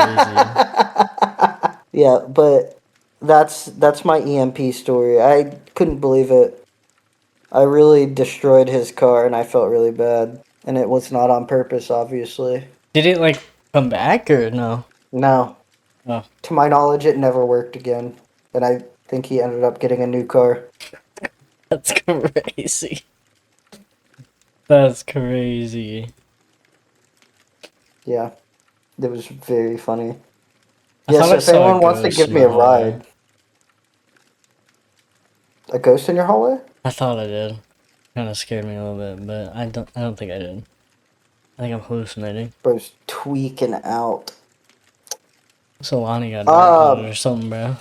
Yeah, but that's my EMP story. I couldn't believe it. I really destroyed his car and I felt really bad. And it was not on purpose, obviously. Did it like come back or no? No. Oh. To my knowledge, it never worked again. And I think he ended up getting a new car. That's crazy. That's crazy. Yeah. It was very funny. I Yeah, thought so I if saw a anyone wants to ghost give in me the a hallway. ride. A ghost in your hallway? I thought I did. Kind of scared me a little bit, but I don't think I did. I think I'm hallucinating. Bro's tweaking out. So Lonnie got dark or something, bro.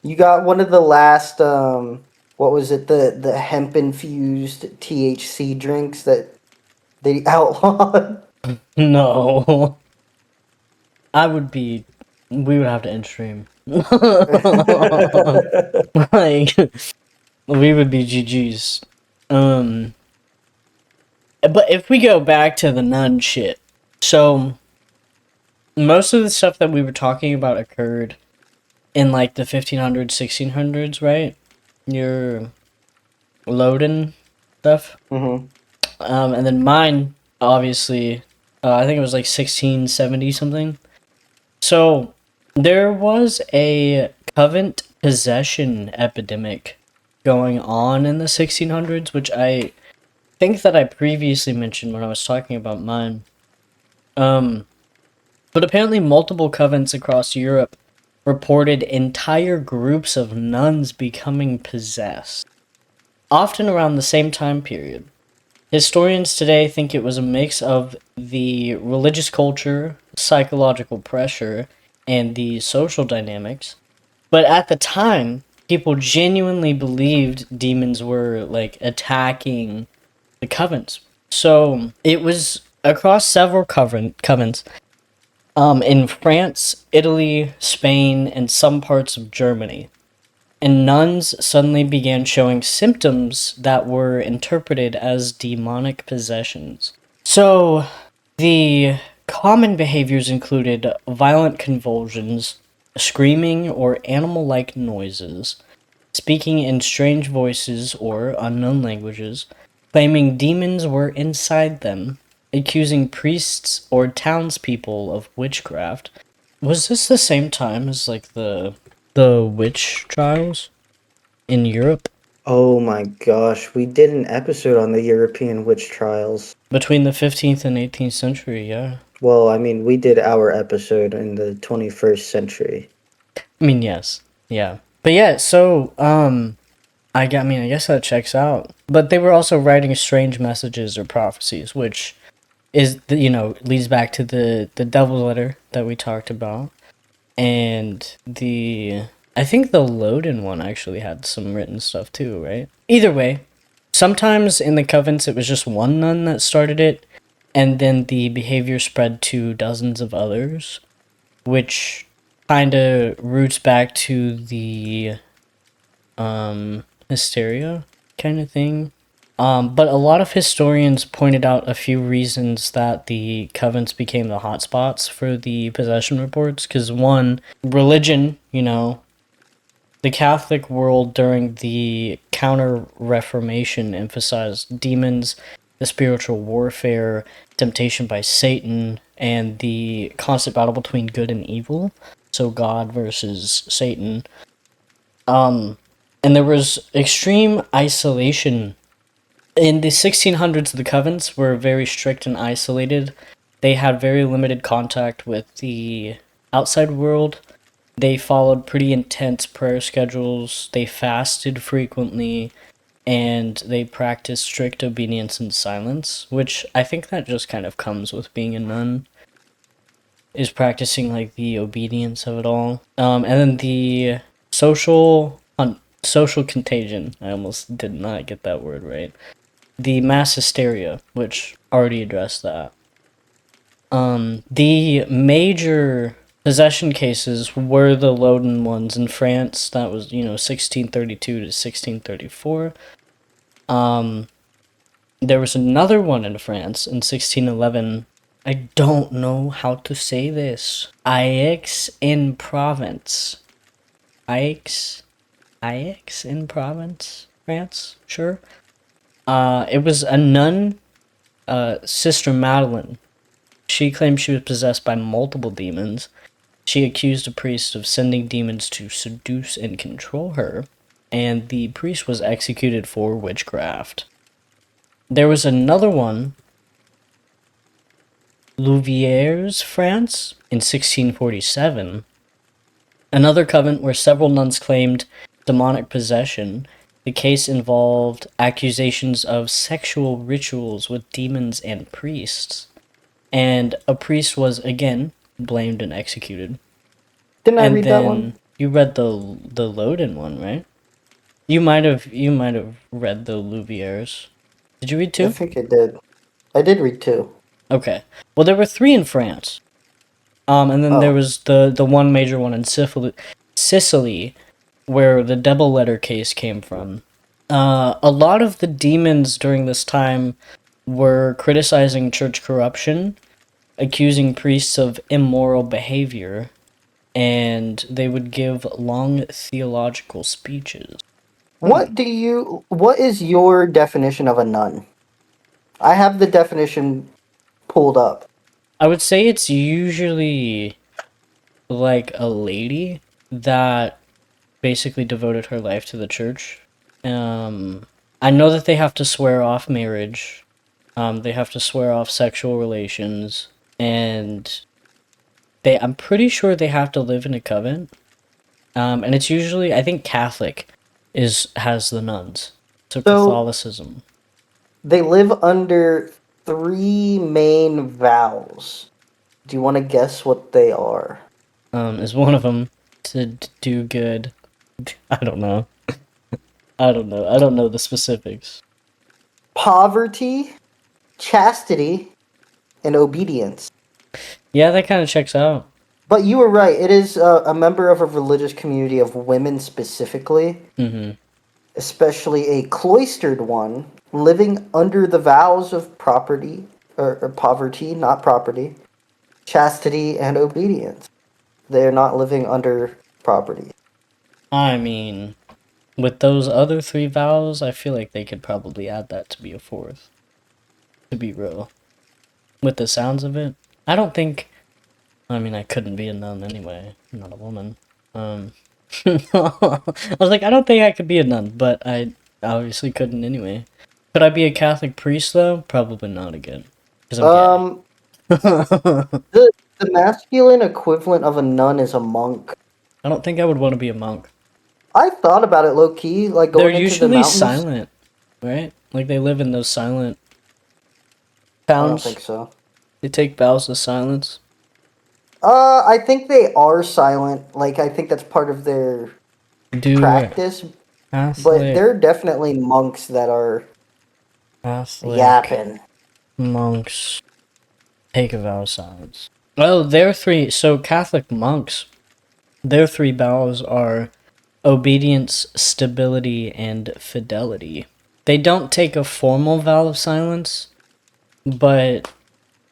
You got one of the last what was it, the hemp infused THC drinks that they outlawed? No. I would be. We would have to end stream. Like, we would be GG's. But if we go back to the nun shit, so most of the stuff that we were talking about occurred in like the 1500s, 1600s, right? Your Loden stuff. Mm-hmm. And then mine, obviously, I think it was like 1670 something. So there was a covent possession epidemic going on in the 1600s, which I think that I previously mentioned when I was talking about mine. But apparently multiple covents across Europe reported entire groups of nuns becoming possessed, often around the same time period. Historians today think it was a mix of the religious culture, psychological pressure, and the social dynamics. But at the time, people genuinely believed demons were like attacking the covens. So it was across several covens in France, Italy, Spain, and some parts of Germany. And nuns suddenly began showing symptoms that were interpreted as demonic possessions. So, the common behaviors included violent convulsions, screaming or animal-like noises, speaking in strange voices or unknown languages, claiming demons were inside them, accusing priests or townspeople of witchcraft. Was this the same time as like the witch trials in Europe? Oh my gosh, we did an episode on the European witch trials. Between the 15th and 18th century, yeah. Well, I mean, we did our episode in the 21st century. I mean, yes. Yeah. But yeah, so, I guess that checks out. But they were also writing strange messages or prophecies, which is, leads back to the devil's letter that we talked about. And I think the Loden one actually had some written stuff too, right? Either way, sometimes in the covens it was just one nun that started it, and then the behavior spread to dozens of others, which kind of roots back to the hysteria kind of thing. But a lot of historians pointed out a few reasons that the covens became the hotspots for the possession reports. Because one, religion, the Catholic world during the Counter-Reformation emphasized demons, the spiritual warfare, temptation by Satan, and the constant battle between good and evil. So God versus Satan. And there was extreme isolation In the 1600s, the convents were very strict and isolated. They had very limited contact with the outside world. They followed pretty intense prayer schedules. They fasted frequently, and they practiced strict obedience and silence, which I think that just kind of comes with being a nun, is practicing like the obedience of it all. And then the social contagion. I almost did not get that word right. The mass hysteria, which already addressed that. The major possession cases were the Loudun ones in France. That was, 1632 to 1634. There was another one in France in 1611. I don't know how to say this. Aix-en-Provence. Aix-en-Provence, France? Sure. It was a nun, Sister Madeline. She claimed she was possessed by multiple demons. She accused a priest of sending demons to seduce and control her, and the priest was executed for witchcraft. There was another one, Louviers, France, in 1647. Another convent where several nuns claimed demonic possession. The case involved accusations of sexual rituals with demons and priests. And a priest was, again, blamed and executed. Didn't I read that one? You read the Loudun one, right? You might have read the Louviers. Did you read two? I think I did. I did read two. Okay. Well, there were three in France. And then there was the one major one in Sicily, where the double letter case came from. A lot of the demons during this time were criticizing church corruption, accusing priests of immoral behavior, and they would give long theological speeches. What is your definition of a nun? I have the definition pulled up. I would say it's usually like a lady that basically devoted her life to the church. I know that they have to swear off marriage. They have to swear off sexual relations, and I'm pretty sure they have to live in a convent. And it's usually, I think Catholic has the nuns. So Catholicism. They live under 3 main vows. Do you want to guess what they are? Is one of them to do good? I don't know. I don't know the specifics. Poverty, chastity, and obedience. Yeah, that kind of checks out. But you were right. It is a member of a religious community of women specifically. Mm-hmm. Especially a cloistered one, living under the vows of property, or poverty, not property, chastity, and obedience. They're not living under property. I mean, with those other 3 vows, I feel like they could probably add that to be a 4th. To be real. With the sounds of it. I don't think... I mean, I couldn't be a nun anyway. I'm not a woman. I was like, I don't think I could be a nun, but I obviously couldn't anyway. Could I be a Catholic priest, though? Probably not again. 'Cause I'm gay. The masculine equivalent of a nun is a monk. I don't think I would want to be a monk. I thought about it low key, like going They're into the usually mountains. silent, right? Like they live in those silent I don't towns. think so. They take vows of silence. I think they are silent. Like I think that's part of their practice. Catholic, but there are definitely monks that are Catholic yapping. monks take a vow of silence. Well, their 3. So Catholic monks, their 3 vows are obedience, stability, and fidelity. They don't take a formal vow of silence, but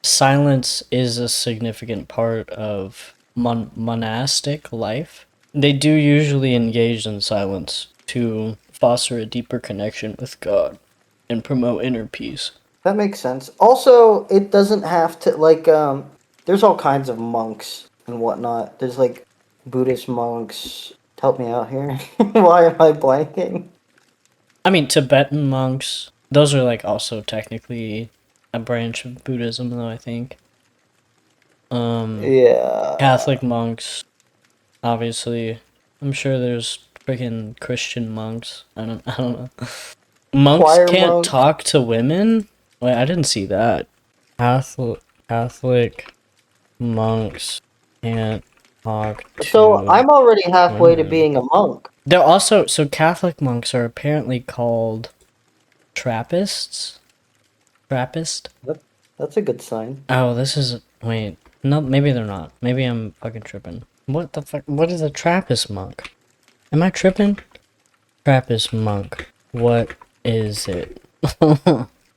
silence is a significant part of monastic life. They do usually engage in silence to foster a deeper connection with God and promote inner peace. That makes sense. Also, it doesn't have to, like, there's all kinds of monks and whatnot. There's, like, Buddhist monks. Help me out here. Why am I blanking? I mean, Tibetan monks. Those are like also technically a branch of Buddhism, though, I think. Yeah. Catholic monks, obviously. I'm sure there's freaking Christian monks. I don't know. Monks Choir can't monk. talk to women? Wait, I didn't see that. Catholic monks can't talk So to I'm already halfway to women. being a monk. They're also so Catholic monks are apparently called Trappists. Trappist? That- That's a good sign. Oh, this is wait. No, maybe they're not. Maybe I'm fucking tripping. What the fuck? What is a Trappist monk? Am I tripping? Trappist monk. What is it?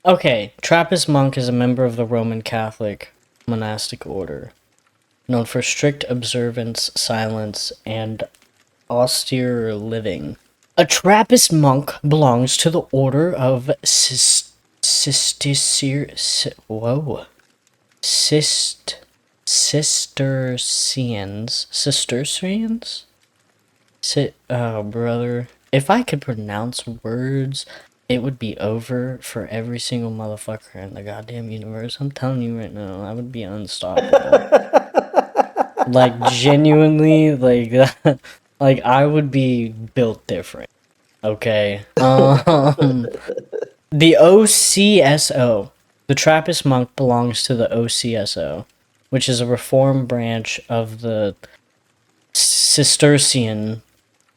Okay, Trappist monk is a member of the Roman Catholic monastic order, known for strict observance, silence, and austere living. A Trappist monk belongs to the order of Cistercians? Oh, brother. If I could pronounce words, it would be over for every single motherfucker in the goddamn universe. I'm telling you right now, I would be unstoppable. Like, genuinely, like, like, I would be built different. Okay. The OCSO. The Trappist monk belongs to the OCSO, which is a reform branch of the Cistercian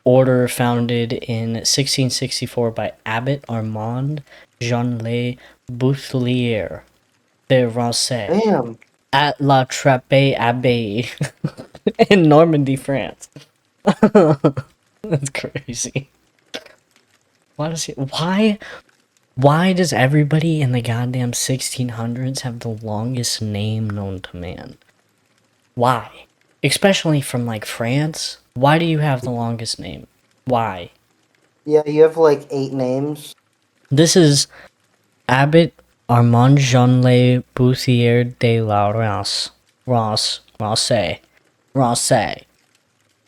order founded in 1664 by Abbot Armand Jean Le Bouthlier de Rancé Damn. at La Trappe Abbey in Normandy, France. That's crazy. Why does he? Why does everybody in the goddamn 1600s have the longest name known to man? Why? Especially from like France. Why do you have the longest name? Why? Yeah, you have like 8 names. This is Abbot Armand Jean Le Bouthier de la Rancé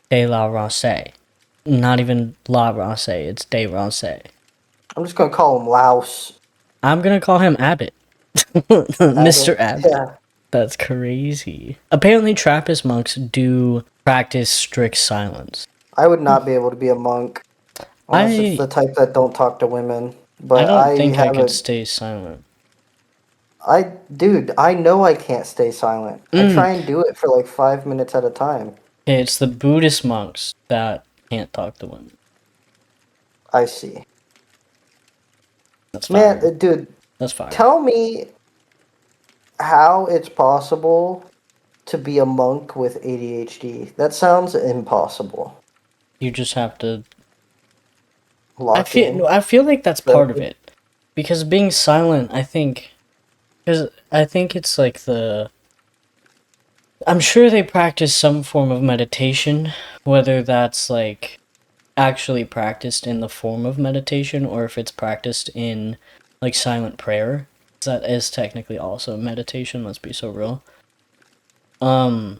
de la Rancé. Not even La Rancé, it's de Rancé. I'm just gonna call him Laos. I'm gonna call him Abbott. Mr. Abbott. Yeah. That's crazy. Apparently, Trappist monks do practice strict silence. I would not be able to be a monk unless it's I the type that don't talk to women. I But don't I think I have could a stay silent. dude, I know I can't stay silent. I try and do it for like 5 minutes at a time. Okay, it's the Buddhist monks that can't talk to women. I see. That's Man, fire. dude, That's fire. tell me how it's possible to be a monk with ADHD. That sounds impossible. You just have to. Lock in. I feel like that's part of So- it, because being silent. Because I think it's like the. I'm sure they practice some form of meditation, whether that's like actually practiced in the form of meditation or if it's practiced in like silent prayer. That is technically also meditation, let's be so real. And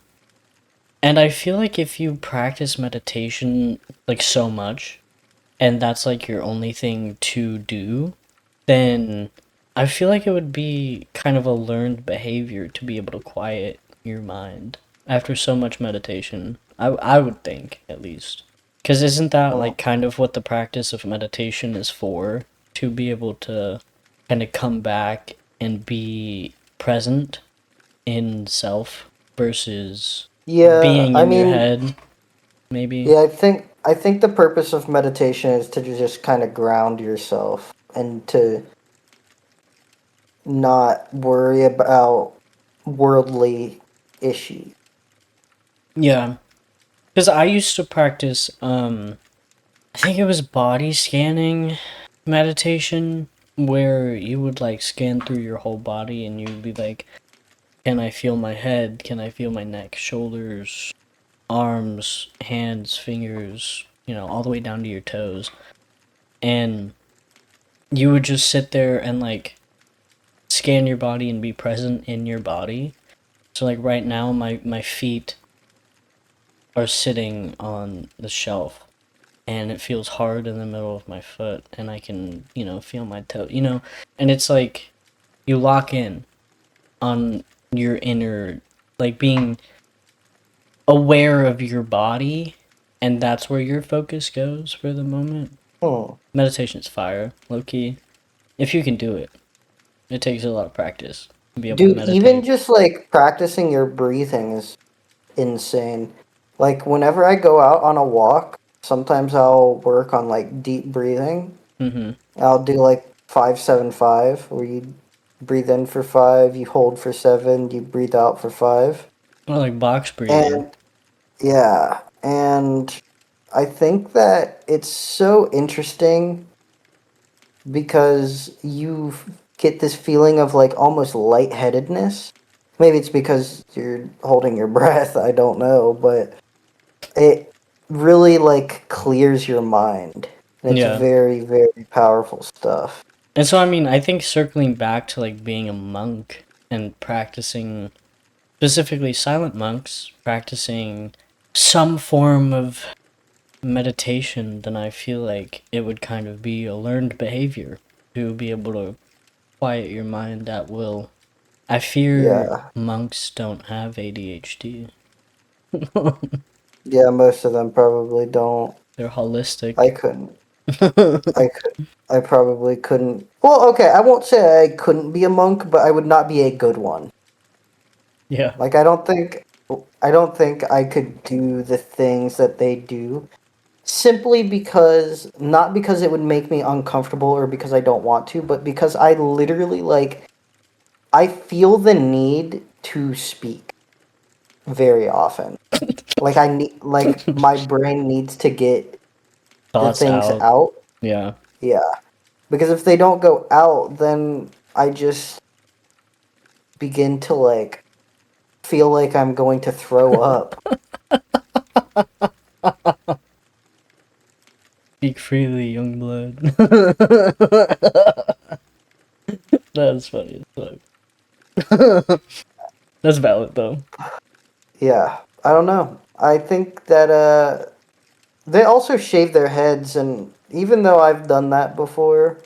I feel like if you practice meditation like so much and that's like your only thing to do, then I feel like it would be kind of a learned behavior to be able to quiet your mind after so much meditation. I would think, at least. Because isn't that like kind of what the practice of meditation is for? To be able to kind of come back and be present in self versus Yeah, being I in your mean, head, maybe? yeah, I think the purpose of meditation is to just kind of ground yourself and to not worry about worldly issues. Yeah. Because I used to practice, I think it was body scanning meditation, where you would like scan through your whole body and you'd be like, can I feel my head? Can I feel my neck, shoulders, arms, hands, fingers, all the way down to your toes. And you would just sit there and like scan your body and be present in your body. So like right now my feet are sitting on the shelf and it feels hard in the middle of my foot, and I can, feel my toe, and it's like you lock in on your inner, like being aware of your body, and that's where your focus goes for the moment. Meditation's fire, low key. If you can do it, it takes a lot of practice to be able to Dude, even meditate. just like practicing your breathing is insane. Like whenever I go out on a walk, sometimes I'll work on like deep breathing. Mm-hmm. I'll do like 5-7-5, where you breathe in for 5, you hold for 7, you breathe out for 5. Or like box breathing. And yeah, and I think that it's so interesting because you get this feeling of like almost lightheadedness. Maybe it's because you're holding your breath, I don't know, but it really like clears your mind. And it's Yeah. very, very powerful stuff. And so, I mean, I think circling back to like being a monk and practicing, specifically silent monks, practicing some form of meditation, then I feel like it would kind of be a learned behavior to be able to quiet your mind at will. I fear Yeah. monks don't have ADHD. Yeah, most of them probably don't. They're I holistic. couldn't. I could. I probably couldn't. Well, okay, I won't say I couldn't be a monk, but I would not be a good one. Yeah. Like I don't think I could do the things that they do simply because not because it would make me uncomfortable or because I don't want to, but because I literally like I feel the need to speak very often. Like I need like my brain needs to get the Thoughts things out. out. Yeah. Yeah. Because if they don't go out, then I just begin to like feel like I'm going to throw up. Speak freely, young blood. That's funny as fuck. That's valid though. Yeah. I don't know. I think that they also shave their heads, and even though I've done that before,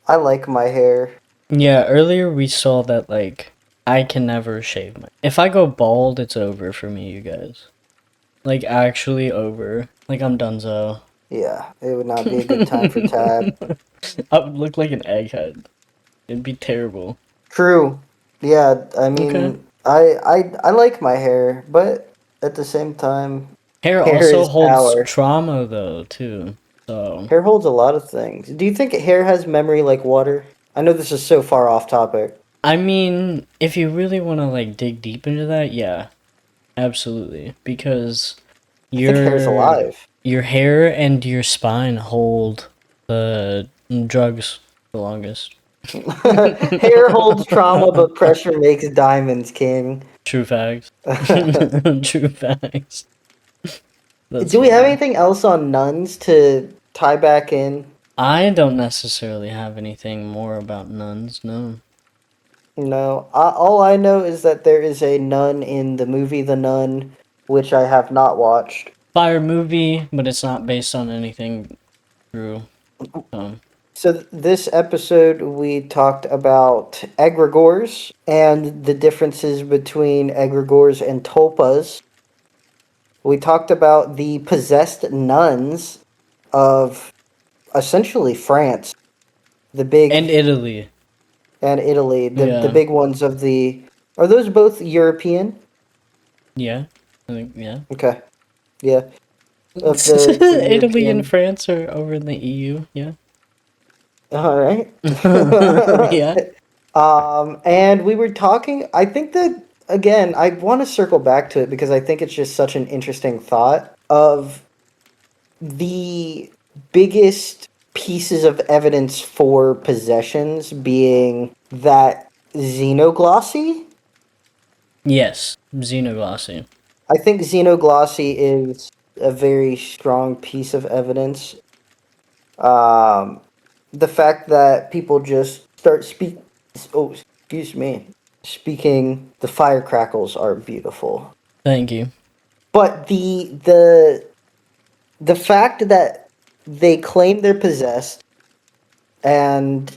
I like my hair. Yeah, earlier we saw that like I can never shave my. If I go bald, it's over for me, you guys. Like actually over. Like I'm donezo. Yeah, it would not be a good time for Tab. I would look like an egghead. It'd be terrible. True. Yeah, I Okay. mean, I like my hair, but at the same time, Hair hair also is holds power. trauma though too. So Hair holds a lot of things. Do you think hair has memory like water? I know this is so far off topic. I mean, if you really want to like dig deep into that, yeah, absolutely. Because I think hair's your alive. your hair and your spine hold the drugs the longest. Hair holds trauma, but pressure makes diamonds, King. True facts. True facts. That's Do we have funny. anything else on nuns to tie back in? I don't necessarily have anything more about nuns, no. No. All I know is that there is a nun in the movie The Nun, which I have not watched. Fire movie, but it's not based on anything true. So this episode we talked about egregores and the differences between egregores and tulpas. We talked about the possessed nuns of essentially France, the And big Italy. and Italy, the Yeah. big ones of the. Are those both European? Yeah. I think, yeah. Okay, yeah, of the Italy and European. France are over in the EU, yeah. All right. Yeah. And we were talking. I think that again, I want to circle back to it because I think it's just such an interesting thought of the biggest pieces of evidence for possessions being that xenoglossy. Yes. Xenoglossy. I think xenoglossy is a very strong piece of evidence. Um, the fact that people just start speak. Oh, excuse me. Speaking, the firecrackles are beautiful. Thank you. But the fact that they claim they're possessed, and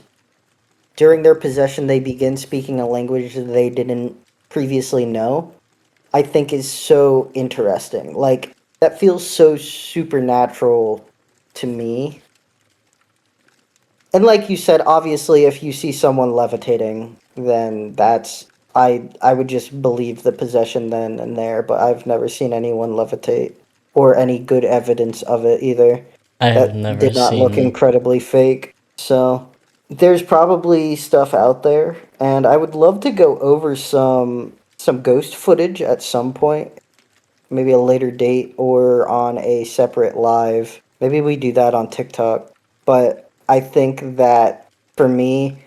during their possession, they begin speaking a language that they didn't previously know, I think is so interesting. Like, that feels so supernatural to me. And like you said, obviously, if you see someone levitating, then I would just believe the possession then and there. But I've never seen anyone levitate or any good evidence of it either. I have That never did not look seen. incredibly fake. So there's probably stuff out there, and I would love to go over some ghost footage at some point, maybe a later date or on a separate live. Maybe we do that on TikTok. But I think that for me,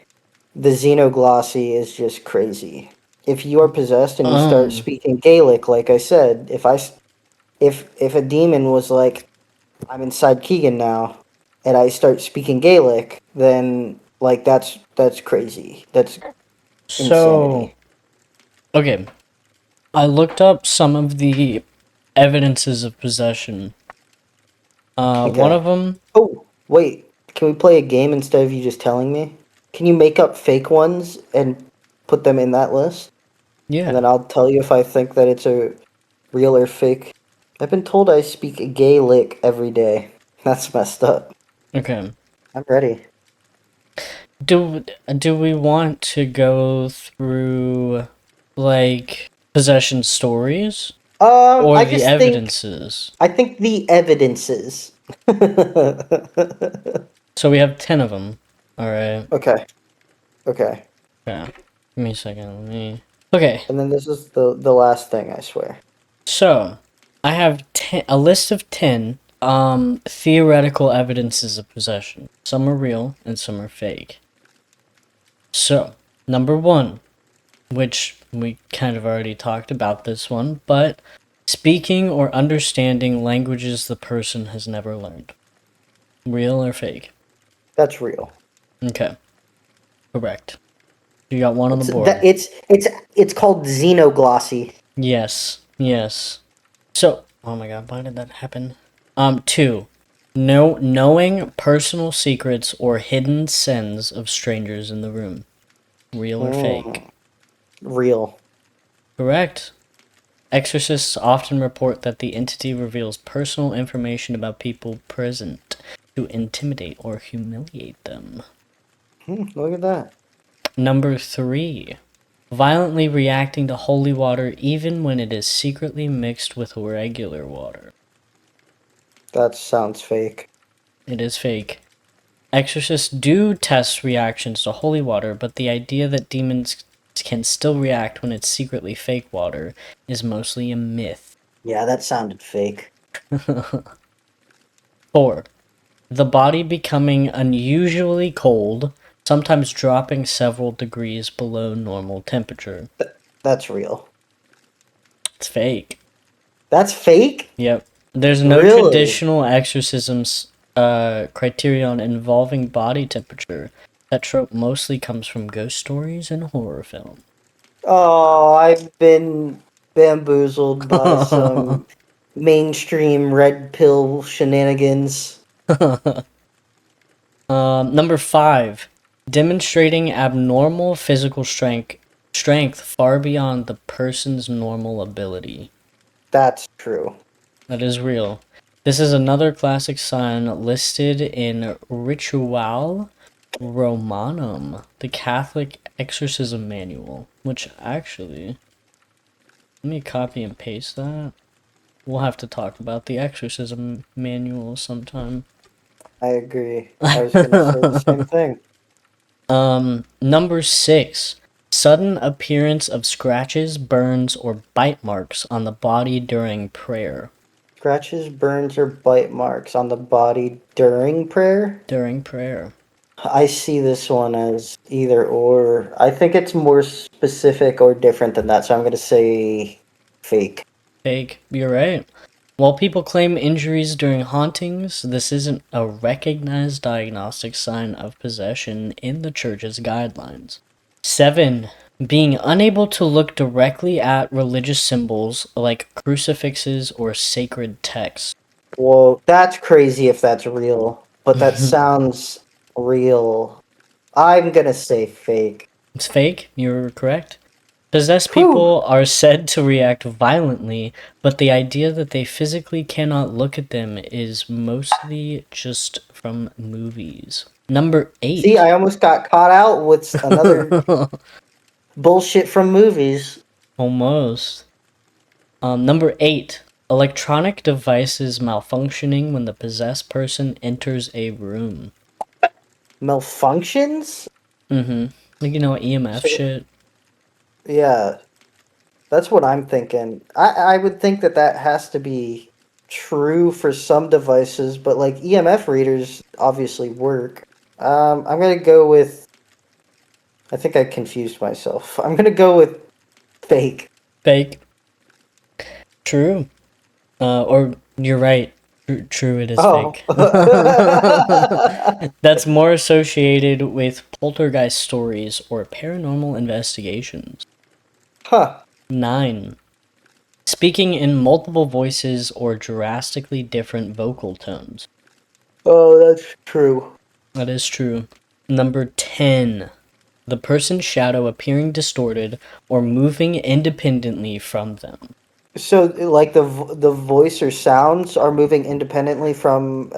the xenoglossy is just crazy. If you are possessed and you start Um, speaking Gaelic, like I said, if a demon was like, I'm inside Keegan now, and I start speaking Gaelic, then like that's crazy. That's so insanity. okay, I looked up some of the evidences of possession. One Okay. of them, Oh, wait. Can we play a game instead of you just telling me? Can you make up fake ones and put them in that list? And yeah, then I'll tell you if I think that it's a real or fake. I've been told I speak Gaelic every day. That's messed up. okay. I'm ready. Do we want to go through like possession stories or I the just think evidences? I think the evidences. So we have 10 of them. All right. Okay. Okay. Yeah. Give me a second. Let me. Okay. And then this is the last thing, I swear. So I have a list of 10 theoretical evidences of possession. Some are real and some are fake. So, number 1, which we kind of already talked about this one, but speaking or understanding languages the person has never learned. Real or fake? That's real. Okay, correct. You got one on the It's that board. it's called xenoglossy. Yes, yes. So, oh my god, why did that happen? 2. Knowing personal secrets or hidden sins of strangers in the room. Real or fake? Mm, real. Correct. Exorcists often report that the entity reveals personal information about people present to intimidate or humiliate them. Look at that. Number 3. Violently reacting to holy water even when it is secretly mixed with regular water. That sounds fake. It is fake. Exorcists do test reactions to holy water, but the idea that demons can still react when it's secretly fake water is mostly a myth. Yeah, that sounded fake. 4. The body becoming unusually cold, sometimes dropping several degrees below normal temperature. That's real. It's fake. That's fake? Yep. There's no Really? traditional exorcisms criterion involving body temperature. That trope mostly comes from ghost stories and horror film. Oh, I've been bamboozled by some mainstream red pill shenanigans. Number 5. Demonstrating abnormal physical strength far beyond the person's normal ability. That's true. That is real. This is another classic sign listed in Ritual Romanum, the Catholic exorcism manual, which actually, let me copy and paste that. We'll have to talk about the exorcism manual sometime. I agree. I was gonna say the same thing. Number 6. Sudden appearance of scratches, burns, or bite marks on the body during prayer. Scratches, burns, or bite marks on the body during prayer? During prayer. I see this one as either or. I think it's more specific or different than that, so I'm gonna say fake. Fake. You're right. While people claim injuries during hauntings, this isn't a recognized diagnostic sign of possession in the church's guidelines. 7. Being unable to look directly at religious symbols like crucifixes or sacred texts. Whoa, that's crazy if that's real. But that sounds real. I'm gonna say fake. It's fake. You're correct. Possessed Whew. people are said to react violently, but the idea that they physically cannot look at them is mostly just from movies. Number See, 8. I almost got caught out with another bullshit from movies. Almost. Number 8. Electronic devices malfunctioning when the possessed person enters a room. Malfunctions? Mm-hmm. Like, EMF So, shit. yeah, that's what I'm thinking. I would think that that has to be true for some devices, but like EMF readers obviously work. I'm gonna go with. I think I confused myself. I'm gonna go with fake. Fake. True. Or you're right. True, it is Oh. fake. That's more associated with poltergeist stories or paranormal investigations. Huh. 9. Speaking in multiple voices or drastically different vocal tones. Oh, that's true. That is true. Number 10. The person's shadow appearing distorted or moving independently from them. So, like the voice or sounds are moving independently from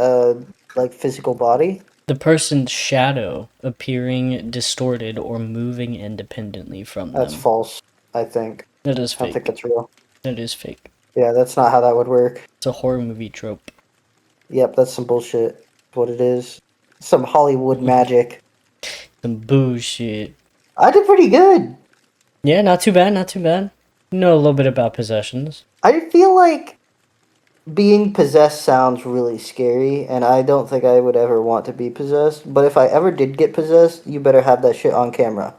like physical body. The person's shadow appearing distorted or moving independently from That's them. false. I think. That is I don't think fake. that's real. That is fake. Yeah, that's not how that would work. It's a horror movie trope. Yep, that's some bullshit. What it is. Some Hollywood magic. Some bullshit. I did pretty good. Yeah, not too bad, not too bad. You know a little bit about possessions. I feel like being possessed sounds really scary, and I don't think I would ever want to be possessed. But if I ever did get possessed, you better have that shit on camera.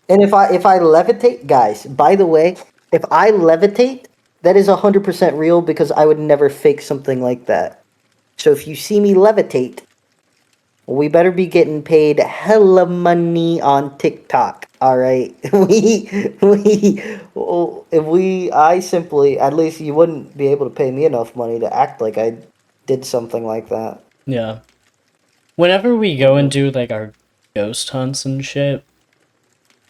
And if I levitate, guys, by the way, if I levitate, that is 100% real because I would never fake something like that. So if you see me levitate, we better be getting paid hella money on TikTok. All right, I simply, at least you wouldn't be able to pay me enough money to act like I did something like that. Yeah. Whenever we go and do like our ghost hunts and shit,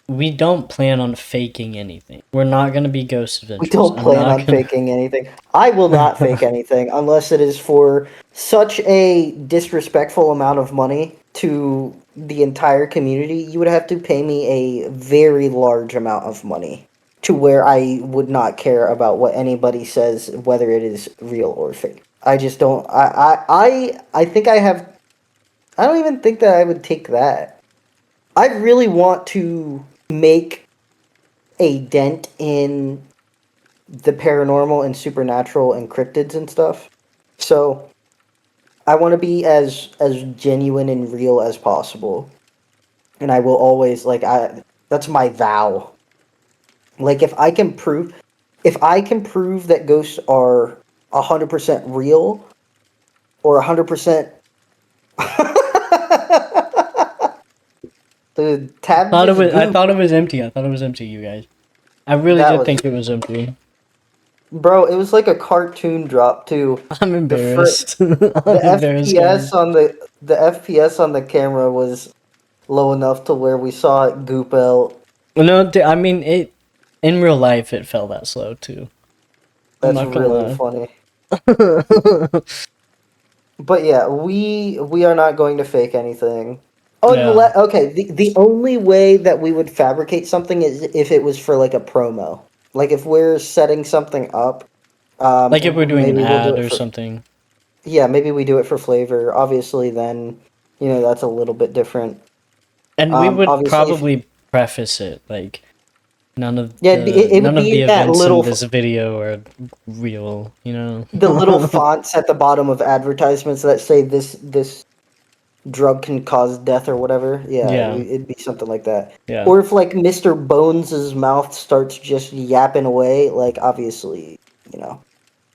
we don't plan on faking anything. We're not gonna be ghost We adventures. don't I'm plan not on gonna. faking anything. I will not fake anything unless it is for such a disrespectful amount of money to the entire community. You would have to pay me a very large amount of money to where I would not care about what anybody says, whether it is real or fake. I just don't. I think I have. I don't even think that I would take that. I really want to make a dent in the paranormal and supernatural and cryptids and stuff. So I want to be as genuine and real as possible. And I will always I that's my vow. Like if I can prove that ghosts are 100% real or 100%. The tab just I gooped. thought it was empty. I thought it was empty, you guys. I really That did was think it was empty. Bro, it was like a cartoon drop too. I'm The fr- embarrassed. I'm the embarrassed, FPS guys. on the FPS on the camera was low enough to where we saw it goop out. No, I mean it. In real life, it fell that slow too. I'm That's not really gonna funny. lie. But yeah, we are not going to fake anything. Yeah. Okay, the only way that we would fabricate something is if it was for like a promo. Like if we're setting something up, Like if we're doing an maybe we'll do ad it or for something. yeah, maybe we do it for flavor. Obviously, then that's a little bit different. And we would Obviously, if probably preface it like none of yeah, the it would none of be the in that events in little this video are real, you know. the little fonts at the bottom of advertisements that say this drug can cause death or whatever. Yeah, Yeah. it'd be something like that. Yeah. Or if like Mr. Bones's mouth starts just yapping away, like obviously,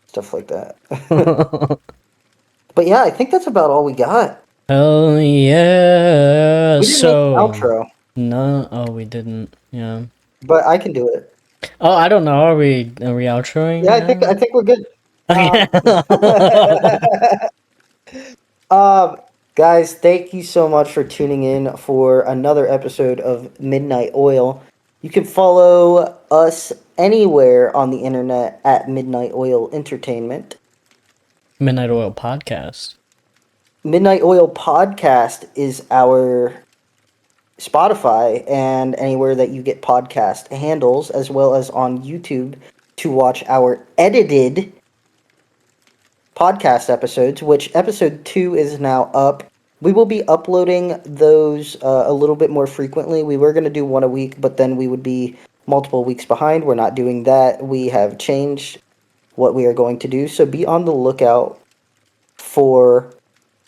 stuff like that. But yeah, I think that's about all we got. Hell yeah. We didn't make an So outro, no, oh, we didn't. Yeah. but I can do it. Oh, I don't know. Are we outroing Yeah, I think now? I think we're good. Guys, thank you so much for tuning in for another episode of Midnight Oil. You can follow us anywhere on the internet at Midnight Oil Entertainment. Midnight Oil Podcast. Midnight Oil Podcast is our Spotify and anywhere that you get podcast handles, as well as on YouTube to watch our edited podcast episodes, which episode 2 is now up. We will be uploading those a little bit more frequently. We were going to do one a week, but then we would be multiple weeks behind. We're not doing that. We have changed what we are going to do. So be on the lookout for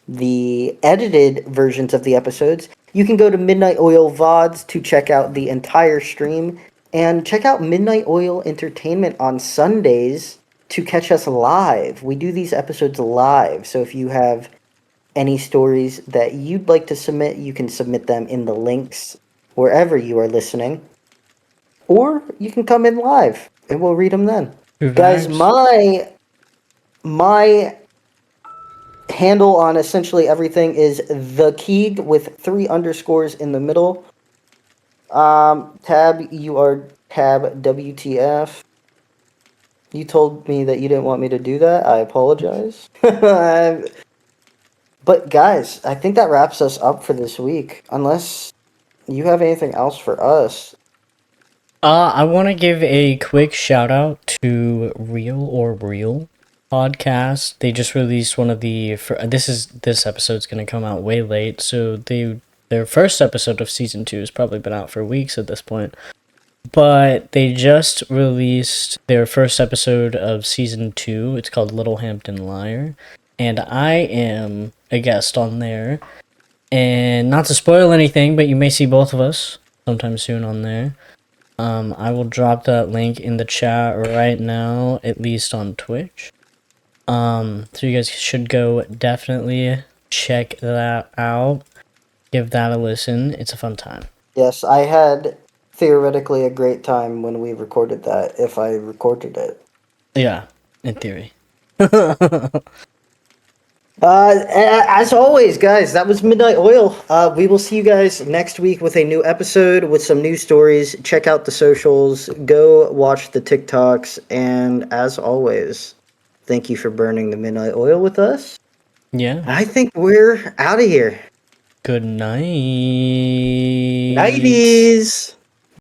the edited versions of the episodes. You can go to Midnight Oil VODs to check out the entire stream, and check out Midnight Oil Entertainment on Sundays to catch us live. We do these episodes live, so if you have any stories that you'd like to submit, you can submit them in the links wherever you are listening, or you can come in live and we'll read them then. Guys, my handle on essentially everything is the Keeg with 3 underscores in the middle. Tab, you are Tab WTF. You told me that you didn't want me to do that. I apologize. But guys, I think that wraps us up for this week. Unless you have anything else for us. I want to give a quick shout out to Real podcast. They just released one of the this episode's gonna come out way late, so their first episode of season 2 has probably been out for weeks at this point. But they just released their first episode of season 2. It's called Little Hampton Liar, and I am a guest on there. And not to spoil anything, but you may see both of us sometime soon on there. I will drop that link in the chat right now, at least on Twitch. So you guys should go definitely check that out. Give that a listen. It's a fun time. Yes, I had theoretically a great time when we recorded that, if I recorded it. Yeah, in theory. As always, guys, that was Midnight Oil. We will see you guys next week with a new episode with some new stories. Check out the socials, go watch the TikToks, and as always, thank you for burning the Midnight Oil with us. Yeah. I think we're out of here. Good night. Nighties.